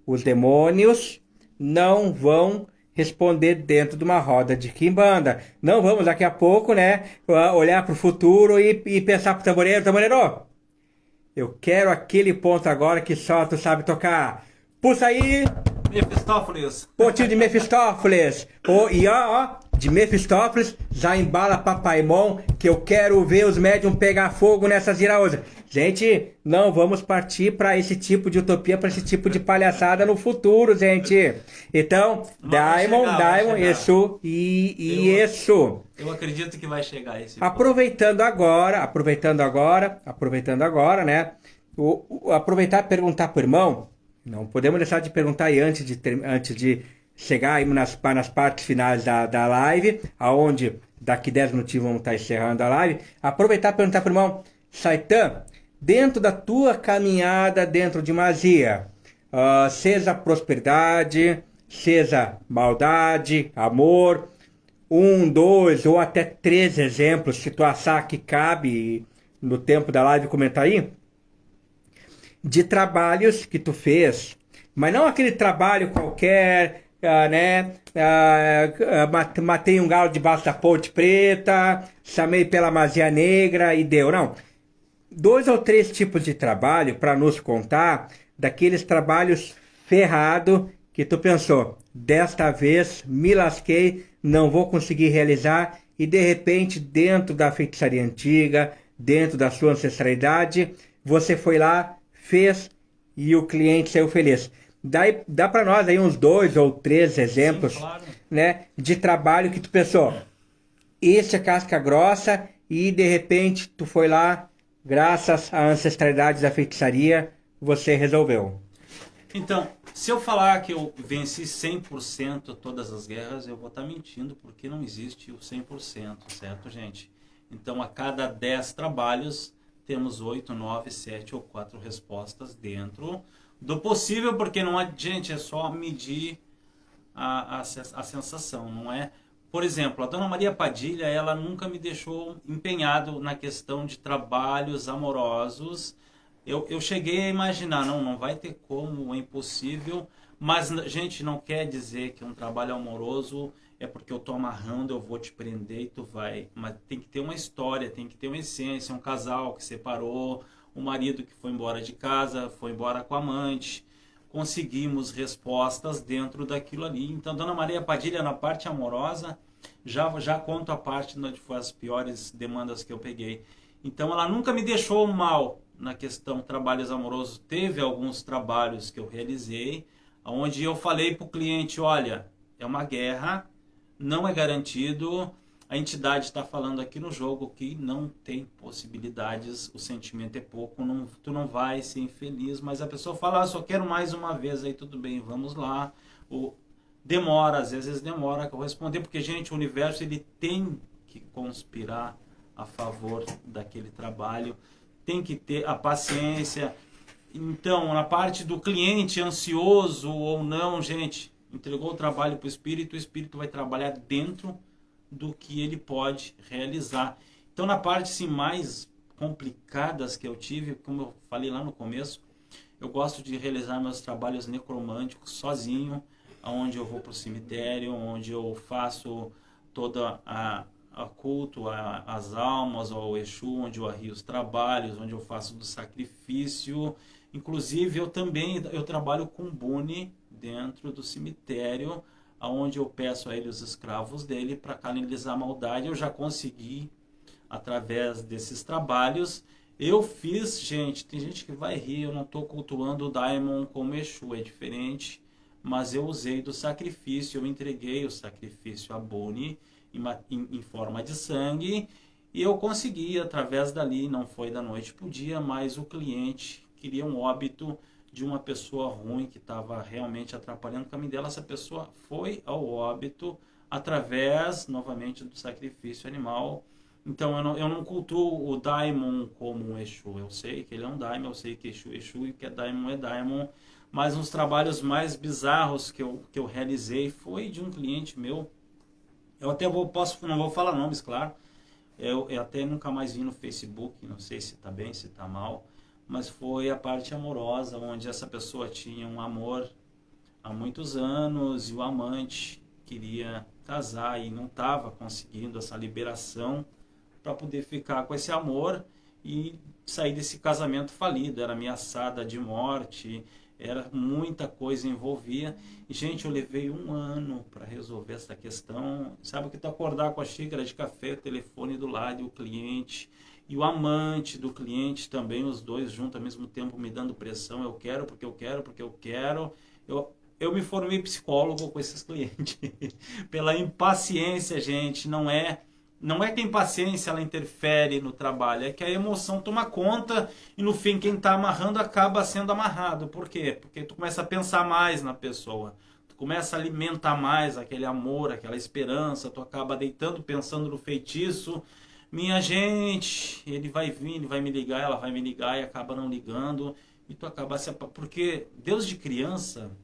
Speaker 1: os demônios não vão responder dentro de uma roda de quimbanda. Não vamos daqui a pouco, né, olhar para o futuro e pensar pro tamboreiro, tamboreiro, eu quero aquele ponto agora que só tu sabe tocar. Puxa aí!
Speaker 2: Mefistófeles!
Speaker 1: Pontinho de Mefistófeles! De Mefistófeles, já embala Papaimon, que eu quero ver os médiums pegar fogo nessas iraúzas. Gente, não vamos partir para esse tipo de utopia, para esse tipo de palhaçada no futuro, gente. Então, Daimon, isso e isso.
Speaker 2: Eu acredito que vai chegar esse
Speaker 1: Aproveitando agora, né? Aproveitar e perguntar pro irmão. Não podemos deixar de perguntar aí antes de chegar aí nas partes finais da live, aonde daqui 10 minutinhos vamos estar encerrando a live. Aproveitar e perguntar pro irmão Saitan, dentro da tua caminhada dentro de magia, seja prosperidade, seja maldade, amor, 1, 2 ou até 3 exemplos, se tu achar que cabe no tempo da live comentar aí, de trabalhos que tu fez, mas não aquele trabalho qualquer, matei um galo debaixo da ponte preta, chamei pela magia negra e deu, não. 2 ou 3 tipos de trabalho para nos contar daqueles trabalhos ferrado que tu pensou, desta vez me lasquei, não vou conseguir realizar, e de repente dentro da feitiçaria antiga, dentro da sua ancestralidade, você foi lá, fez e o cliente saiu feliz. Dá para nós aí uns 2 ou 3 exemplos. Sim, claro. Né, de trabalho que tu pensou, esse é casca grossa, e de repente tu foi lá, graças à ancestralidade da feitiçaria, você resolveu.
Speaker 2: Então, se eu falar que eu venci 100% todas as guerras, eu vou estar mentindo, porque não existe o 100%, certo, gente? Então, a cada 10 trabalhos, temos 8, 9, 7 ou 4 respostas dentro do possível, porque não é, gente, é só medir a sensação, não é? Por exemplo, a Dona Maria Padilha, ela nunca me deixou empenhado na questão de trabalhos amorosos. Eu cheguei a imaginar, não vai ter como, é impossível, mas, gente, não quer dizer que um trabalho amoroso é porque eu tô amarrando, eu vou te prender e tu vai. Mas tem que ter uma história, tem que ter uma essência, um casal que separou, um marido que foi embora de casa, foi embora com a amante. Conseguimos respostas dentro daquilo ali. Então, Dona Maria Padilha, na parte amorosa, já conto a parte onde foi as piores demandas que eu peguei. Então, ela nunca me deixou mal na questão trabalhos amorosos. Teve alguns trabalhos que eu realizei, onde eu falei para o cliente, olha, é uma guerra, não é garantido, a entidade está falando aqui no jogo que não tem possibilidades, o sentimento é pouco, tu não vai ser infeliz, mas a pessoa fala, só quero mais uma vez, aí tudo bem, vamos lá. Demora, às vezes demora a corresponder, porque, gente, o universo ele tem que conspirar a favor daquele trabalho, tem que ter a paciência. Então, na parte do cliente ansioso ou não, gente, entregou o trabalho para o espírito vai trabalhar dentro do que ele pode realizar. Então, na parte assim, mais complicadas que eu tive, como eu falei lá no começo, eu gosto de realizar meus trabalhos necromânticos sozinho, onde eu vou para o cemitério, onde eu faço toda a culto às almas, ao Exu, onde eu arrio os trabalhos, onde eu faço do sacrifício. Inclusive, eu trabalho com Bune dentro do cemitério, aonde eu peço a ele os escravos dele para canalizar a maldade. Eu já consegui através desses trabalhos. Eu fiz, gente, tem gente que vai rir, eu não estou cultuando o Daimon como Exu, é diferente, mas eu usei do sacrifício, eu entreguei o sacrifício a Boni em forma de sangue, e eu consegui através dali, não foi da noite para o dia, mas o cliente queria um óbito de uma pessoa ruim que estava realmente atrapalhando o caminho dela. Essa pessoa foi ao óbito através, novamente, do sacrifício animal. Então eu não cultuo o Daimon como um Exu. Eu sei que ele é um Daimon, eu sei que Exu é Exu e que é Daimon. Mas uns trabalhos mais bizarros que eu realizei foi de um cliente meu. Eu até não vou falar nomes, claro. Eu até nunca mais vi no Facebook, não sei se está bem, se está mal. Mas foi a parte amorosa, onde essa pessoa tinha um amor há muitos anos e o amante queria casar e não estava conseguindo essa liberação para poder ficar com esse amor e sair desse casamento falido. Era ameaçada de morte, era muita coisa envolvia. E, gente, eu levei 1 ano para resolver essa questão. Sabe o que tu acordar com a xícara de café, o telefone do lado e o cliente e o amante do cliente também, os dois juntos ao mesmo tempo me dando pressão. Eu quero, porque eu quero, porque eu quero. Eu me formei psicólogo com esses clientes. Pela impaciência, gente, não é que a impaciência ela interfere no trabalho, é que a emoção toma conta e no fim quem está amarrando acaba sendo amarrado. Por quê? Porque tu começa a pensar mais na pessoa, tu começa a alimentar mais aquele amor, aquela esperança, tu acaba deitando pensando no feitiço. Minha gente, ele vai vir, ele vai me ligar, ela vai me ligar e acaba não ligando e tu acaba porque Deus de criança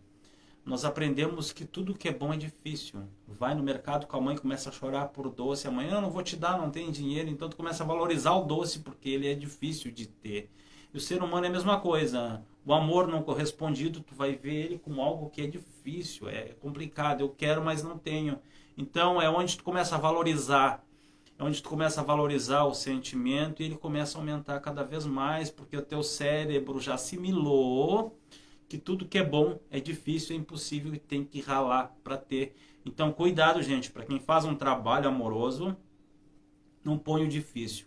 Speaker 2: nós aprendemos que tudo que é bom é difícil. Vai no mercado com a mãe, começa a chorar por doce. Amanhã eu não vou te dar, não tem dinheiro. Então tu começa a valorizar o doce porque ele é difícil de ter. E o ser humano é a mesma coisa. O amor não correspondido, tu vai ver ele como algo que é difícil, é complicado. Eu quero, mas não tenho. Então é onde tu começa a valorizar. É onde tu começa a valorizar o sentimento e ele começa a aumentar cada vez mais porque o teu cérebro já assimilou que tudo que é bom é difícil, é impossível e tem que ralar para ter. Então, cuidado, gente, para quem faz um trabalho amoroso, não põe o difícil.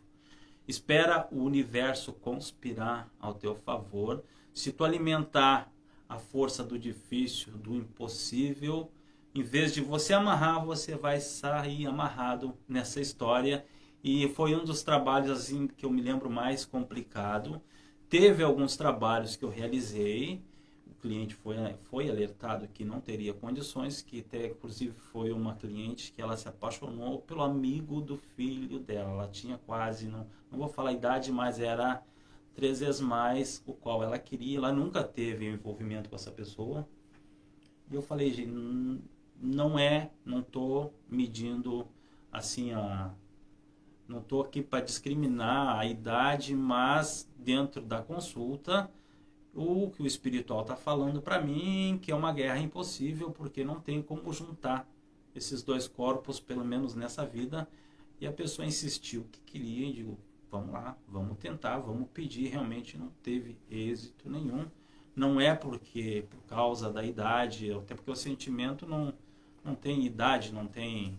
Speaker 2: Espera o universo conspirar ao teu favor. Se tu alimentar a força do difícil, do impossível, em vez de você amarrar, você vai sair amarrado nessa história. E foi um dos trabalhos assim que eu me lembro mais complicado. Teve alguns trabalhos que eu realizei. O cliente foi alertado que não teria condições, que até inclusive foi uma cliente que ela se apaixonou pelo amigo do filho dela. Ela tinha quase, não vou falar a idade, mas era 3 vezes mais o qual ela queria. Ela nunca teve envolvimento com essa pessoa. E eu falei, gente, não estou medindo assim, não estou aqui para discriminar a idade, mas dentro da consulta o que o espiritual está falando para mim, que é uma guerra impossível, porque não tem como juntar esses dois corpos, pelo menos nessa vida. E a pessoa insistiu que queria, e digo, vamos lá, vamos tentar, vamos pedir. Realmente não teve êxito nenhum. Não é por causa da idade, até porque o sentimento não tem idade, não tem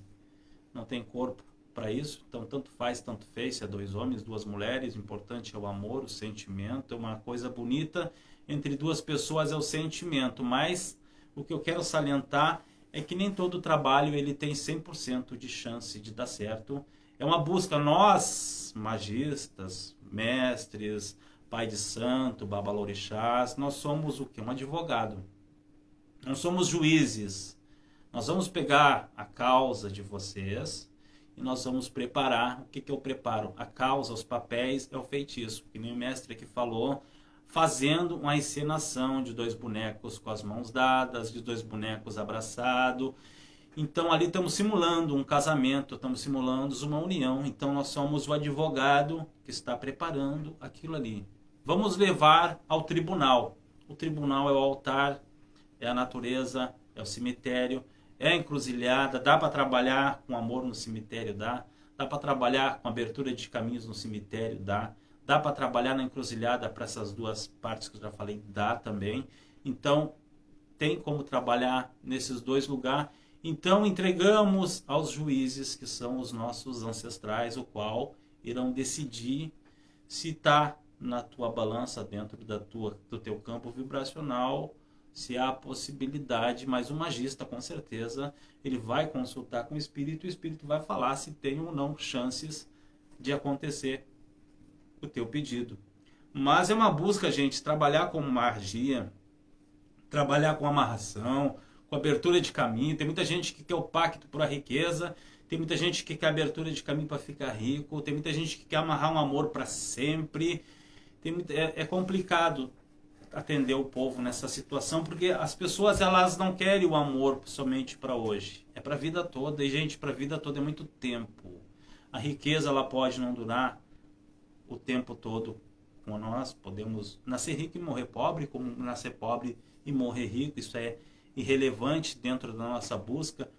Speaker 2: corpo para isso. Então tanto faz, tanto fez, se é 2 homens, 2 mulheres, o importante é o amor, o sentimento, é uma coisa bonita entre 2 pessoas, é o sentimento. Mas o que eu quero salientar é que nem todo trabalho ele tem 100% de chance de dar certo. É uma busca, nós magistas, mestres, pai de santo, babalorixás, nós somos o que? Um advogado. Não somos juízes. Nós vamos pegar a causa de vocês e nós vamos preparar. O que eu preparo? A causa, os papéis, é o feitiço. Que nem o mestre aqui falou, fazendo uma encenação de 2 bonecos com as mãos dadas, de 2 bonecos abraçados. Então ali estamos simulando um casamento, estamos simulando uma união. Então nós somos o advogado que está preparando aquilo ali. Vamos levar ao tribunal. O tribunal é o altar, é a natureza, é o cemitério, é a encruzilhada. Dá para trabalhar com amor no cemitério? Dá para trabalhar com abertura de caminhos no cemitério? Dá para trabalhar na encruzilhada para essas 2 partes que eu já falei? Dá também. Então tem como trabalhar nesses 2 lugares. Então entregamos aos juízes, que são os nossos ancestrais, o qual irão decidir se está na tua balança, dentro do teu campo vibracional, se há possibilidade. Mas o magista, com certeza, ele vai consultar com o espírito vai falar se tem ou não chances de acontecer o teu pedido. Mas é uma busca, gente, trabalhar com magia, trabalhar com amarração, com abertura de caminho. Tem muita gente que quer o pacto por a riqueza, tem muita gente que quer abertura de caminho para ficar rico, tem muita gente que quer amarrar um amor para sempre. É complicado atender o povo nessa situação, porque as pessoas, elas não querem o amor somente para hoje, é para a vida toda. E gente, para a vida toda é muito tempo. A riqueza, ela pode não durar o tempo todo com nós. Podemos nascer rico e morrer pobre, como nascer pobre e morrer rico. Isso é irrelevante dentro da nossa busca.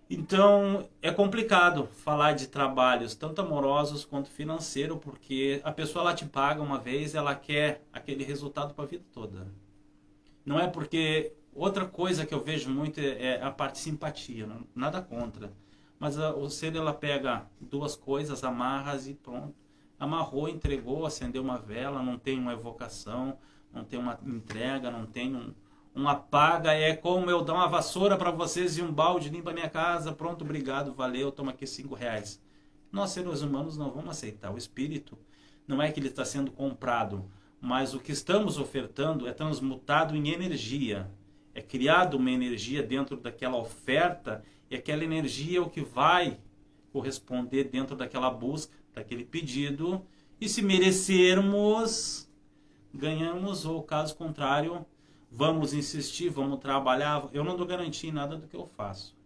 Speaker 2: Então é complicado falar de trabalhos tanto amorosos quanto financeiro, porque a pessoa, ela te paga uma vez, ela quer aquele resultado para a vida toda. Não é porque... Outra coisa que eu vejo muito é a parte de simpatia, não, nada contra. Mas o ser, ela pega duas coisas, amarra e pronto. Amarrou, entregou, acendeu uma vela, não tem uma evocação, não tem uma entrega, não tem uma paga. É como eu dar uma vassoura para vocês e um balde, limpa a minha casa, pronto, obrigado, valeu, toma aqui R$5. Nós, seres humanos, não vamos aceitar. O espírito, não é que ele está sendo comprado, mas o que estamos ofertando é transmutado em energia. É criado uma energia dentro daquela oferta, e aquela energia é o que vai corresponder dentro daquela busca, daquele pedido. E se merecermos, ganhamos, ou caso contrário, vamos insistir, vamos trabalhar. Eu não dou garantia em nada do que eu faço.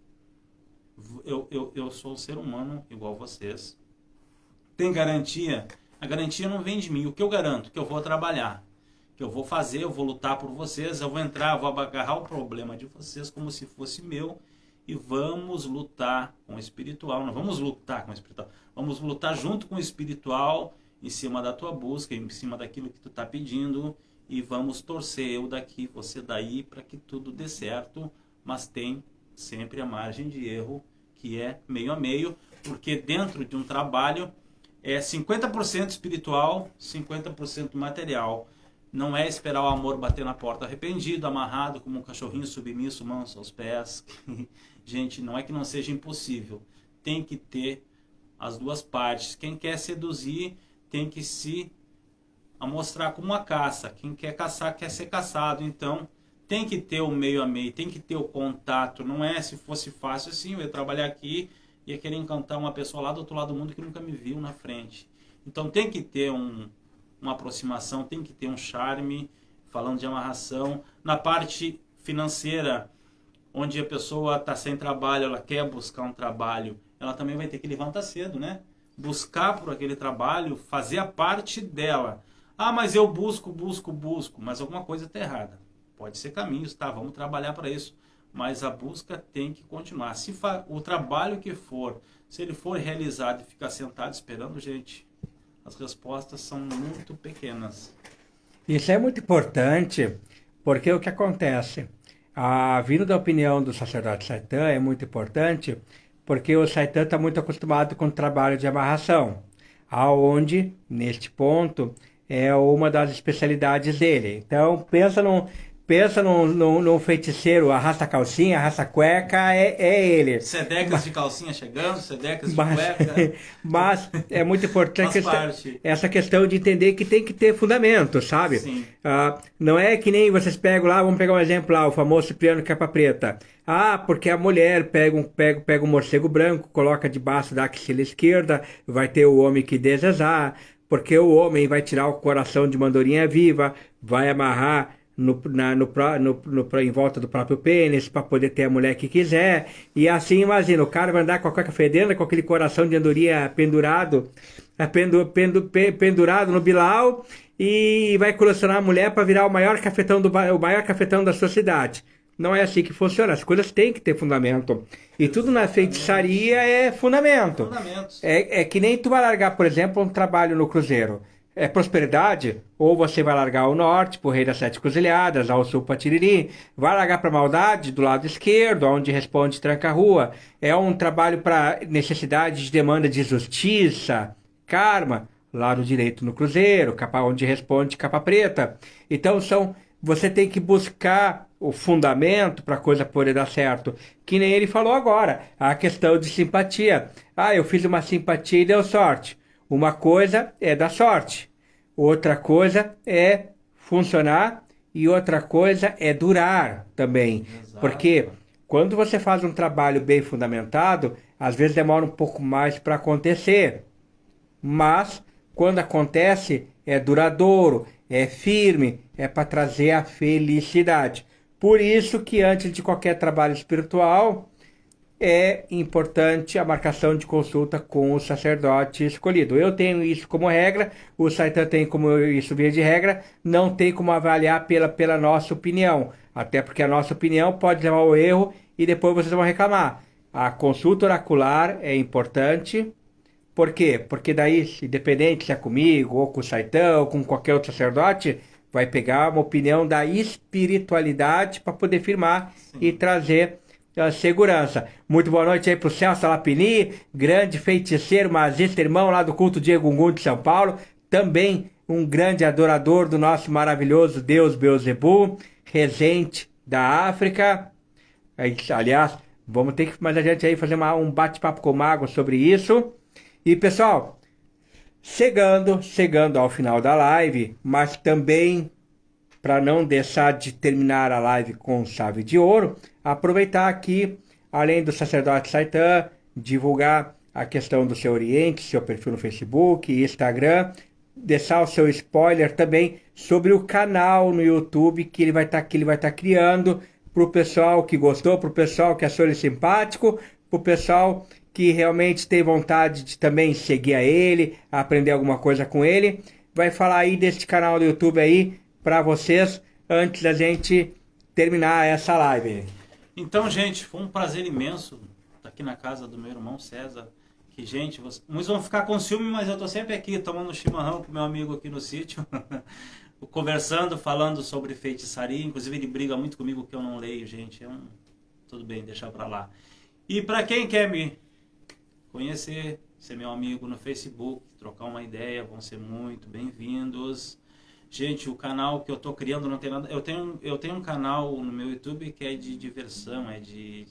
Speaker 2: Eu sou um ser humano igual vocês. Tem garantia? A garantia não vem de mim. O que eu garanto? Que eu vou trabalhar, que eu vou fazer, eu vou lutar por vocês, eu vou entrar, eu vou agarrar o problema de vocês como se fosse meu, e vamos lutar com o espiritual. Não vamos lutar com o espiritual, vamos lutar junto com o espiritual, em cima da tua busca, em cima daquilo que tu está pedindo, e vamos torcer, eu daqui, você daí, para que tudo dê certo. Mas tem sempre a margem de erro, que é meio a meio, porque dentro de um trabalho é 50% espiritual, 50% material. Não é esperar o amor bater na porta arrependido, amarrado como um cachorrinho submisso, mãos aos pés. Gente, não é que não seja impossível. Tem que ter as duas partes. Quem quer seduzir tem que se amostrar como uma caça. Quem quer caçar quer ser caçado. Então tem que ter o meio a meio, tem que ter o contato. Não é, se fosse fácil assim, eu ia trabalhar aqui e ia querer encantar uma pessoa lá do outro lado do mundo que nunca me viu na frente. Então tem que ter uma aproximação, tem que ter um charme, falando de amarração. Na parte financeira, onde a pessoa está sem trabalho, ela quer buscar um trabalho, ela também vai ter que levantar cedo, né? Buscar por aquele trabalho, fazer a parte dela. Ah, mas eu busco, mas alguma coisa está errada. Pode ser caminhos, tá? Vamos trabalhar para isso. Mas a busca tem que continuar. Se o trabalho que for, se ele for realizado e ficar sentado esperando, gente, as respostas são muito pequenas.
Speaker 1: Isso é muito importante, porque o que acontece? Vindo da opinião do sacerdote Saitã, é muito importante, porque o Saitã está muito acostumado com o trabalho de amarração, aonde, neste ponto, é uma das especialidades dele. Então, pensa num feiticeiro, arrasta calcinha, arrasta cueca, é ele.
Speaker 2: Sedecas de calcinha chegando, sedecas de cueca.
Speaker 1: Mas é muito importante essa questão de entender que tem que ter fundamento, sabe?
Speaker 2: Sim.
Speaker 1: Não é que nem vocês pegam lá, vamos pegar um exemplo lá, o famoso Cipriano Capa Preta. Porque a mulher pega um morcego branco, coloca debaixo da axila esquerda, vai ter o homem que desejar, porque o homem vai tirar o coração de uma andorinha viva, vai amarrar em volta do próprio pênis para poder ter a mulher que quiser. E assim, imagina, o cara vai andar com a cueca fedenda, com aquele coração de andorinha pendurado no bilau, e vai colecionar a mulher para virar o maior cafetão da sua cidade. Não é assim que funciona. As coisas têm que ter fundamento. E tudo na feitiçaria é fundamento. É que nem tu vai largar, por exemplo, um trabalho no cruzeiro. é prosperidade, ou você vai largar ao norte, pro Rei das Sete Cruzilhadas, ao sul para Tiriri, vai largar para maldade do lado esquerdo, onde responde tranca-rua. É um trabalho para necessidade de demanda de justiça, karma, lado direito no cruzeiro, capa onde responde capa preta. Então você tem que buscar o fundamento para a coisa poder dar certo. Que nem ele falou agora, a questão de simpatia. Ah, eu fiz uma simpatia e deu sorte. Uma coisa é dar sorte, outra coisa é funcionar e outra coisa é durar também.
Speaker 2: Exato.
Speaker 1: Porque quando você faz um trabalho bem fundamentado, às vezes demora um pouco mais para acontecer. Mas quando acontece, é duradouro, é firme, é para trazer a felicidade. Por isso que antes de qualquer trabalho espiritual, é importante a marcação de consulta com o sacerdote escolhido. Eu tenho isso como regra, o Saitan tem como isso via de regra, não tem como avaliar pela nossa opinião, até porque a nossa opinião pode levar ao erro e depois vocês vão reclamar. A consulta oracular é importante. Por quê? Porque daí, independente se é comigo, ou com o Saitan, ou com qualquer outro sacerdote, vai pegar uma opinião da espiritualidade para poder firmar e trazer segurança. Muito boa noite aí pro Celso Lapini, grande feiticeiro, magista, irmão lá do culto Diego Gungun de São Paulo, também um grande adorador do nosso maravilhoso Deus Beelzebu, regente da África. Aliás, vamos ter que mais adiante aí fazer um bate-papo com o Mago sobre isso. E pessoal, chegando ao final da live, mas também para não deixar de terminar a live com chave de ouro, aproveitar aqui, além do sacerdote Saitan, divulgar a questão do seu Oriente, seu perfil no Facebook, Instagram, deixar o seu spoiler também sobre o canal no YouTube que ele vai estar criando para o pessoal que gostou, para o pessoal que achou ele simpático, para o pessoal que realmente tem vontade de também seguir a ele, aprender alguma coisa com ele. Vai falar aí deste canal do YouTube aí para vocês antes da gente terminar essa live.
Speaker 2: Então, gente, foi um prazer imenso estar aqui na casa do meu irmão César. Que, gente, uns vão ficar com ciúme, mas eu tô sempre aqui tomando chimarrão com meu amigo aqui no sítio, conversando, falando sobre feitiçaria. Inclusive, ele briga muito comigo que eu não leio, gente. Tudo bem, deixa pra lá. E para quem quer me conhecer, ser meu amigo no Facebook, trocar uma ideia, vão ser muito bem-vindos. Gente, o canal que eu tô criando não tem nada... Eu tenho um canal no meu YouTube que é de diversão, é de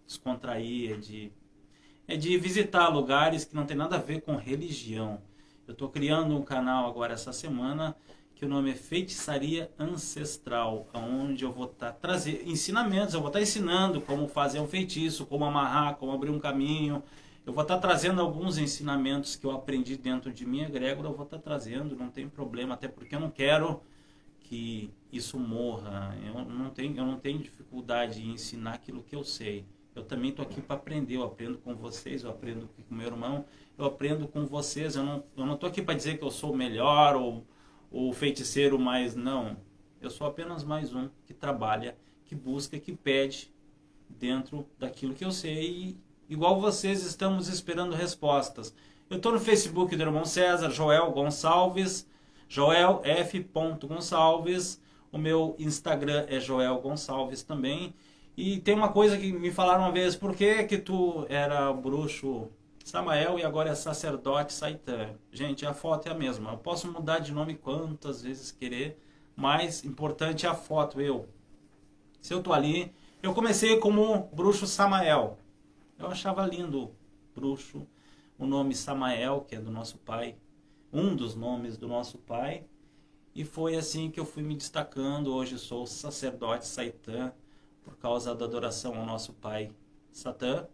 Speaker 2: descontrair, é de visitar lugares que não tem nada a ver com religião. Eu tô criando um canal agora essa semana que o nome é Feitiçaria Ancestral, onde eu vou estar trazendo ensinamentos, eu vou estar ensinando como fazer um feitiço, como amarrar, como abrir um caminho. Eu vou estar trazendo alguns ensinamentos que eu aprendi dentro de minha egrégora, eu vou estar trazendo, não tem problema, até porque eu não quero que isso morra. Eu não tenho dificuldade em ensinar aquilo que eu sei. Eu também estou aqui para aprender, eu aprendo com vocês, eu aprendo com meu irmão, eu aprendo com vocês. Eu não estou aqui para dizer que eu sou o melhor ou o feiticeiro mais, não. Eu sou apenas mais um que trabalha, que busca, que pede dentro daquilo que eu sei. Igual vocês, estamos esperando respostas. Eu estou no Facebook do irmão César, Joel Gonçalves, Joel F. Gonçalves. O meu Instagram é Joel Gonçalves também. E tem uma coisa que me falaram uma vez, por que tu era bruxo Samael e agora é sacerdote Saitan? Gente, a foto é a mesma. Eu posso mudar de nome quantas vezes querer, mas importante é a foto. Se eu tô ali, eu comecei como bruxo Samael. Eu achava lindo, bruxo, o nome Samael, que é do nosso pai, um dos nomes do nosso pai. E foi assim que eu fui me destacando. Hoje sou sacerdote Saitan, por causa da adoração ao nosso pai Satã.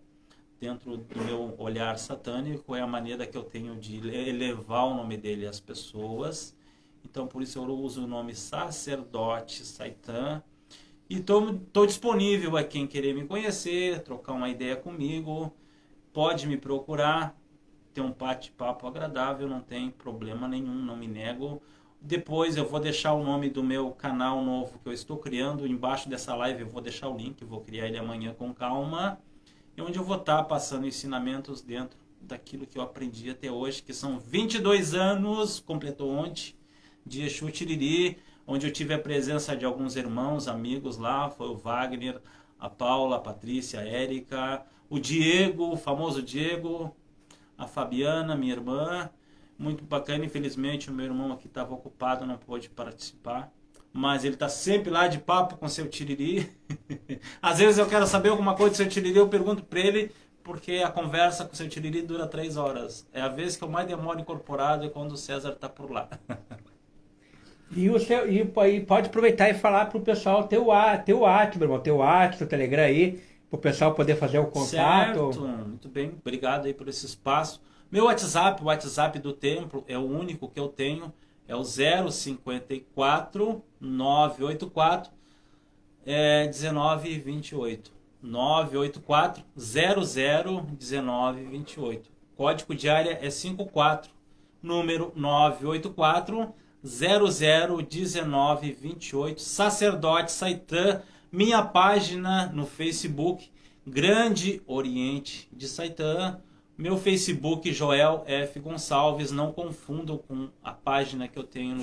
Speaker 2: Dentro do meu olhar satânico, é a maneira que eu tenho de elevar o nome dele às pessoas. Então, por isso eu uso o nome sacerdote Saitan. E estou disponível a quem querer me conhecer, trocar uma ideia comigo. Pode me procurar, ter um bate-papo agradável, não tem problema nenhum, não me nego. Depois eu vou deixar o nome do meu canal novo que eu estou criando. Embaixo dessa live eu vou deixar o link, vou criar ele amanhã com calma. E onde eu vou estar passando ensinamentos dentro daquilo que eu aprendi até hoje, que são 22 anos, completou ontem, de Exu Tiriri, onde eu tive a presença de alguns irmãos, amigos lá, foi o Wagner, a Paula, a Patrícia, a Érica, o Diego, o famoso Diego, a Fabiana, minha irmã, muito bacana. Infelizmente o meu irmão aqui estava ocupado, não pôde participar, mas ele está sempre lá de papo com seu Tiriri. Às vezes eu quero saber alguma coisa do seu Tiriri, eu pergunto para ele, porque a conversa com o seu Tiriri dura 3 horas. É a vez que eu mais demoro incorporado, é quando o César está por lá.
Speaker 1: E pode aproveitar e falar pro pessoal teu WhatsApp, meu irmão, teu WhatsApp, teu Telegram aí, pro pessoal poder fazer o contato.
Speaker 2: Certo, muito bem, obrigado aí por esse espaço. Meu WhatsApp, o WhatsApp do templo, é o único que eu tenho, é o 054 984 1928. 984 00 1928. Código de área é 54, número 984 00 1928. Sacerdote Saitã, minha página no Facebook, Grande Oriente de Saitã. Meu Facebook, Joel F. Gonçalves, não confundam com a página que eu tenho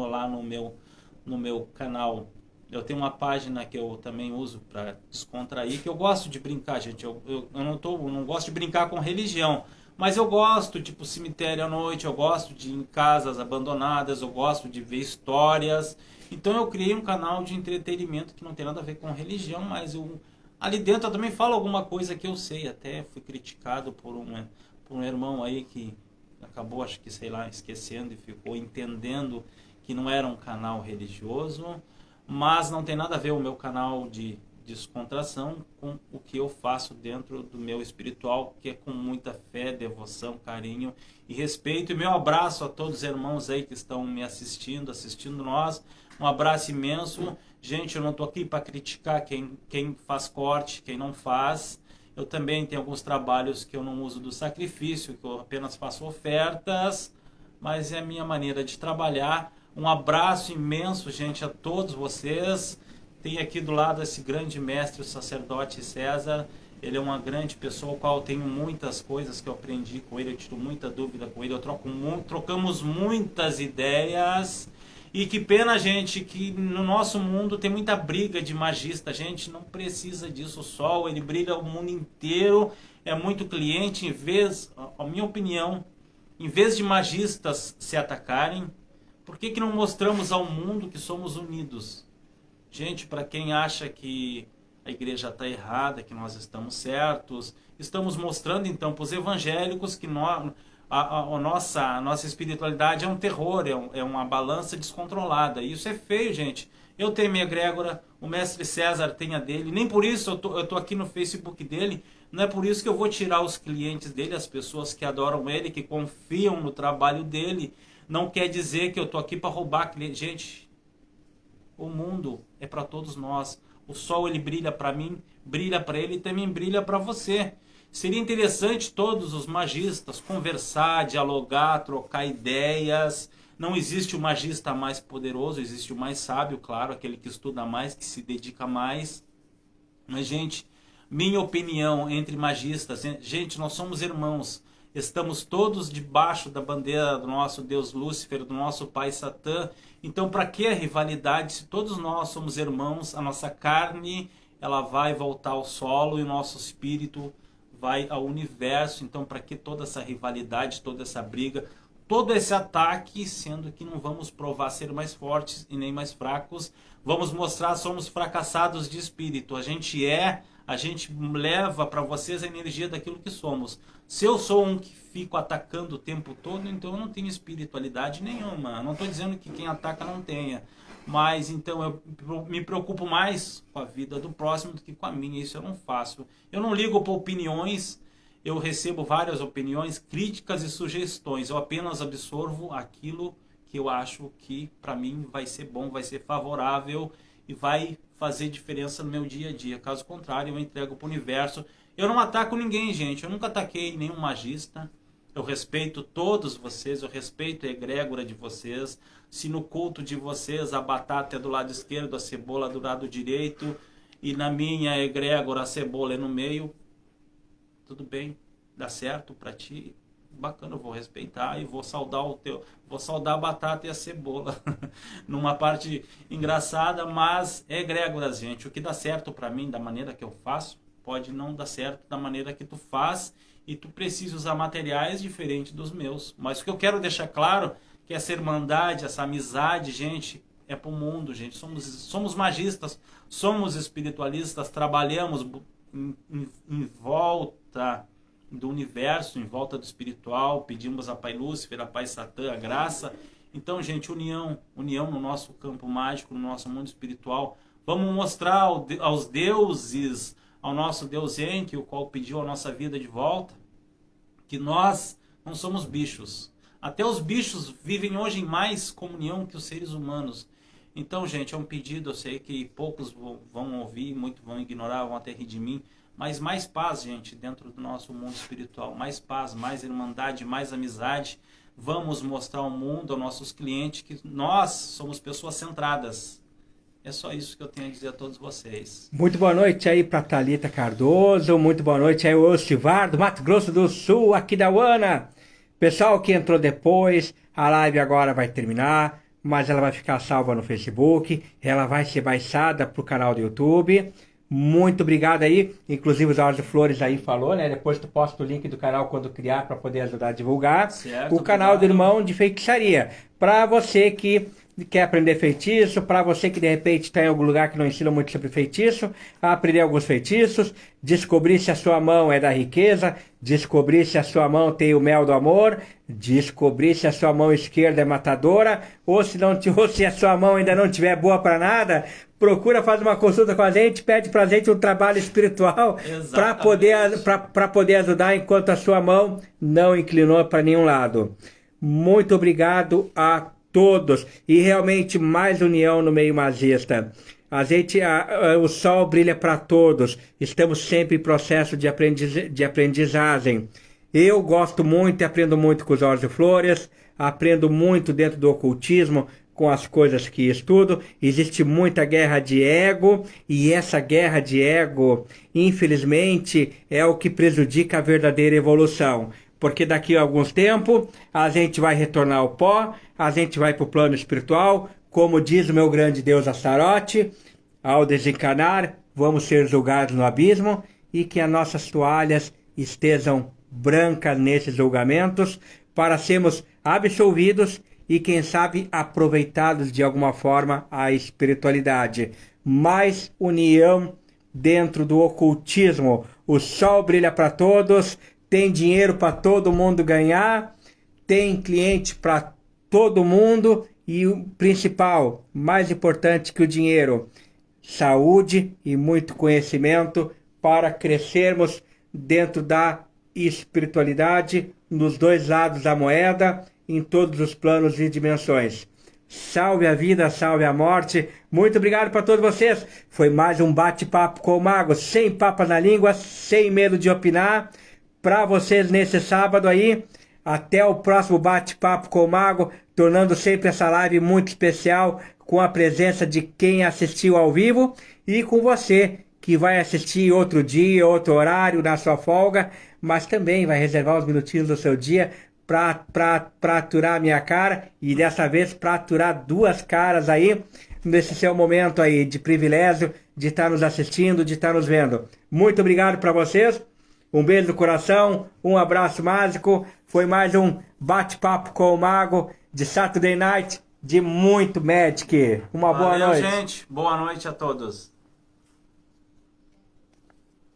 Speaker 2: lá no meu canal. Eu tenho uma página que eu também uso para descontrair, que eu gosto de brincar, gente. Eu não gosto de brincar com religião, mas eu gosto, tipo, cemitério à noite, eu gosto de ir em casas abandonadas, eu gosto de ver histórias. Então eu criei um canal de entretenimento que não tem nada a ver com religião, mas ali dentro eu também falo alguma coisa que eu sei. Até fui criticado por um irmão aí que acabou, acho que, sei lá, esquecendo e ficou entendendo que não era um canal religioso. Mas não tem nada a ver o meu canal de descontração com o que eu faço dentro do meu espiritual, que é com muita fé, devoção, carinho e respeito. E meu abraço a todos os irmãos aí que estão me assistindo nós. Um abraço imenso. Gente, eu não estou aqui para criticar quem faz corte, quem não faz. Eu também tenho alguns trabalhos que eu não uso do sacrifício, que eu apenas faço ofertas, mas é a minha maneira de trabalhar. Um abraço imenso, gente, a todos vocês. Tem aqui do lado esse grande mestre, o sacerdote César. Ele é uma grande pessoa, com a qual eu tenho muitas coisas que eu aprendi com ele, eu tiro muita dúvida com ele, trocamos muitas ideias. E que pena, gente, que no nosso mundo tem muita briga de magista. A gente não precisa disso. O sol, ele brilha o mundo inteiro, é muito cliente. A minha opinião, em vez de magistas se atacarem, por que não mostramos ao mundo que somos unidos? Gente, para quem acha que a igreja está errada, que nós estamos certos, estamos mostrando então para os evangélicos que a nossa espiritualidade é um terror, é uma balança descontrolada. E isso é feio, gente. Eu tenho minha egrégora, o mestre César tem a dele, nem por isso eu tô aqui no Facebook dele, não é por isso que eu vou tirar os clientes dele, as pessoas que adoram ele, que confiam no trabalho dele. Não quer dizer que eu tô aqui para roubar cliente. Gente, o mundo é para todos nós. O sol, ele brilha para mim, brilha para ele e também brilha para você. Seria interessante todos os magistas conversar, dialogar, trocar ideias. Não existe o magista mais poderoso, existe o mais sábio, claro, aquele que estuda mais, que se dedica mais. Mas, gente, minha opinião entre magistas, gente, nós somos irmãos. Estamos todos debaixo da bandeira do nosso Deus Lúcifer, do nosso pai Satã. Então, para que a rivalidade? Se todos nós somos irmãos, a nossa carne ela vai voltar ao solo e o nosso espírito vai ao universo. Então, para que toda essa rivalidade, toda essa briga, todo esse ataque, sendo que não vamos provar ser mais fortes e nem mais fracos. Vamos mostrar somos fracassados de espírito. A gente leva para vocês a energia daquilo que somos. Se eu sou um que fico atacando o tempo todo, então eu não tenho espiritualidade nenhuma. Não estou dizendo que quem ataca não tenha. Mas então eu me preocupo mais com a vida do próximo do que com a minha. Isso eu não faço. Eu não ligo para opiniões. Eu recebo várias opiniões, críticas e sugestões. Eu apenas absorvo aquilo que eu acho que para mim vai ser bom, vai ser favorável e vai fazer diferença no meu dia a dia. Caso contrário, eu entrego para o universo. Eu não ataco ninguém, gente. Eu nunca ataquei nenhum magista. Eu respeito todos vocês, eu respeito a egrégora de vocês. Se no culto de vocês a batata é do lado esquerdo, a cebola do lado direito, e na minha egrégora a cebola é no meio, tudo bem. dá certo para ti, bacana, eu vou respeitar e vou saudar vou saudar a batata e a cebola numa parte engraçada, mas é egrégoras, gente. O que dá certo para mim da maneira que eu faço pode não dar certo da maneira que tu faz, e tu precisa usar materiais diferentes dos meus. Mas o que eu quero deixar claro que essa irmandade, essa amizade, gente, é pro mundo, gente. Somos magistas, somos espiritualistas, trabalhamos em volta do universo, em volta do espiritual, pedimos a Pai Lúcifer, a Pai Satã, a graça. Então, gente, união no nosso campo mágico, no nosso mundo espiritual. Vamos mostrar aos deuses, ao nosso Deus Enki, o qual pediu a nossa vida de volta, que nós não somos bichos. Até os bichos vivem hoje em mais comunhão que os seres humanos. Então, gente, é um pedido, eu sei que poucos vão ouvir, muitos vão ignorar, vão até rir de mim, mas mais paz, gente, dentro do nosso mundo espiritual. Mais paz, mais irmandade, mais amizade. Vamos mostrar ao mundo, aos nossos clientes, que nós somos pessoas centradas. É só isso que eu tenho a dizer a todos vocês.
Speaker 1: Muito boa noite aí para Thalita Cardoso, muito boa noite aí o Osivar do Mato Grosso do Sul, aqui da UANA. Pessoal que entrou depois, a live agora vai terminar, mas ela vai ficar salva no Facebook, ela vai ser baixada para o canal do YouTube. Muito obrigado aí, inclusive o Jorge Flores aí falou, né? Depois tu posta o link do canal quando criar para poder ajudar a divulgar.
Speaker 2: Certo,
Speaker 1: o canal do Irmão de Feitiçaria. Para você que quer aprender feitiço, para você que de repente está em algum lugar que não ensina muito sobre feitiço, aprender alguns feitiços, descobrir se a sua mão é da riqueza, descobrir se a sua mão tem o mel do amor, descobrir se a sua mão esquerda é matadora, ou se a sua mão ainda não estiver boa para nada, procura fazer uma consulta com a gente, pede para a gente um trabalho espiritual para poder ajudar enquanto a sua mão não inclinou para nenhum lado. Muito obrigado a todos, e realmente mais união no meio magista. O sol brilha para todos, estamos sempre em processo de aprendizagem. Eu gosto muito e aprendo muito com o Jorge Flores, aprendo muito dentro do ocultismo, com as coisas que estudo. Existe muita guerra de ego, e essa guerra de ego, infelizmente, é o que prejudica a verdadeira evolução. Porque daqui a alguns tempos a gente vai retornar ao pó, a gente vai para o plano espiritual, como diz o meu grande Deus Astarote, ao desencarnar vamos ser julgados no abismo, e que as nossas toalhas estejam brancas nesses julgamentos, para sermos absolvidos e quem sabe aproveitados de alguma forma a espiritualidade. Mais união dentro do ocultismo. O sol brilha para todos. Tem dinheiro para todo mundo ganhar, tem cliente para todo mundo, e o principal, mais importante que o dinheiro, saúde e muito conhecimento para crescermos dentro da espiritualidade, nos dois lados da moeda, em todos os planos e dimensões. Salve a vida, salve a morte. Muito obrigado para todos vocês. Foi mais um bate-papo com o Mago, sem papas na língua, sem medo de opinar. Para vocês nesse sábado aí, até o próximo bate-papo com o Mago, tornando sempre essa live muito especial, com a presença de quem assistiu ao vivo, e com você que vai assistir outro dia, outro horário, na sua folga, mas também vai reservar uns minutinhos do seu dia para aturar a minha cara, e dessa vez para aturar duas caras aí, nesse seu momento aí de privilégio, de estar nos assistindo, de estar nos vendo. Muito obrigado para vocês. Um beijo no coração, um abraço mágico. Foi mais um bate-papo com o Mago de Saturday Night de muito Magic. Uma boa noite.
Speaker 2: Valeu, gente. Boa noite a todos.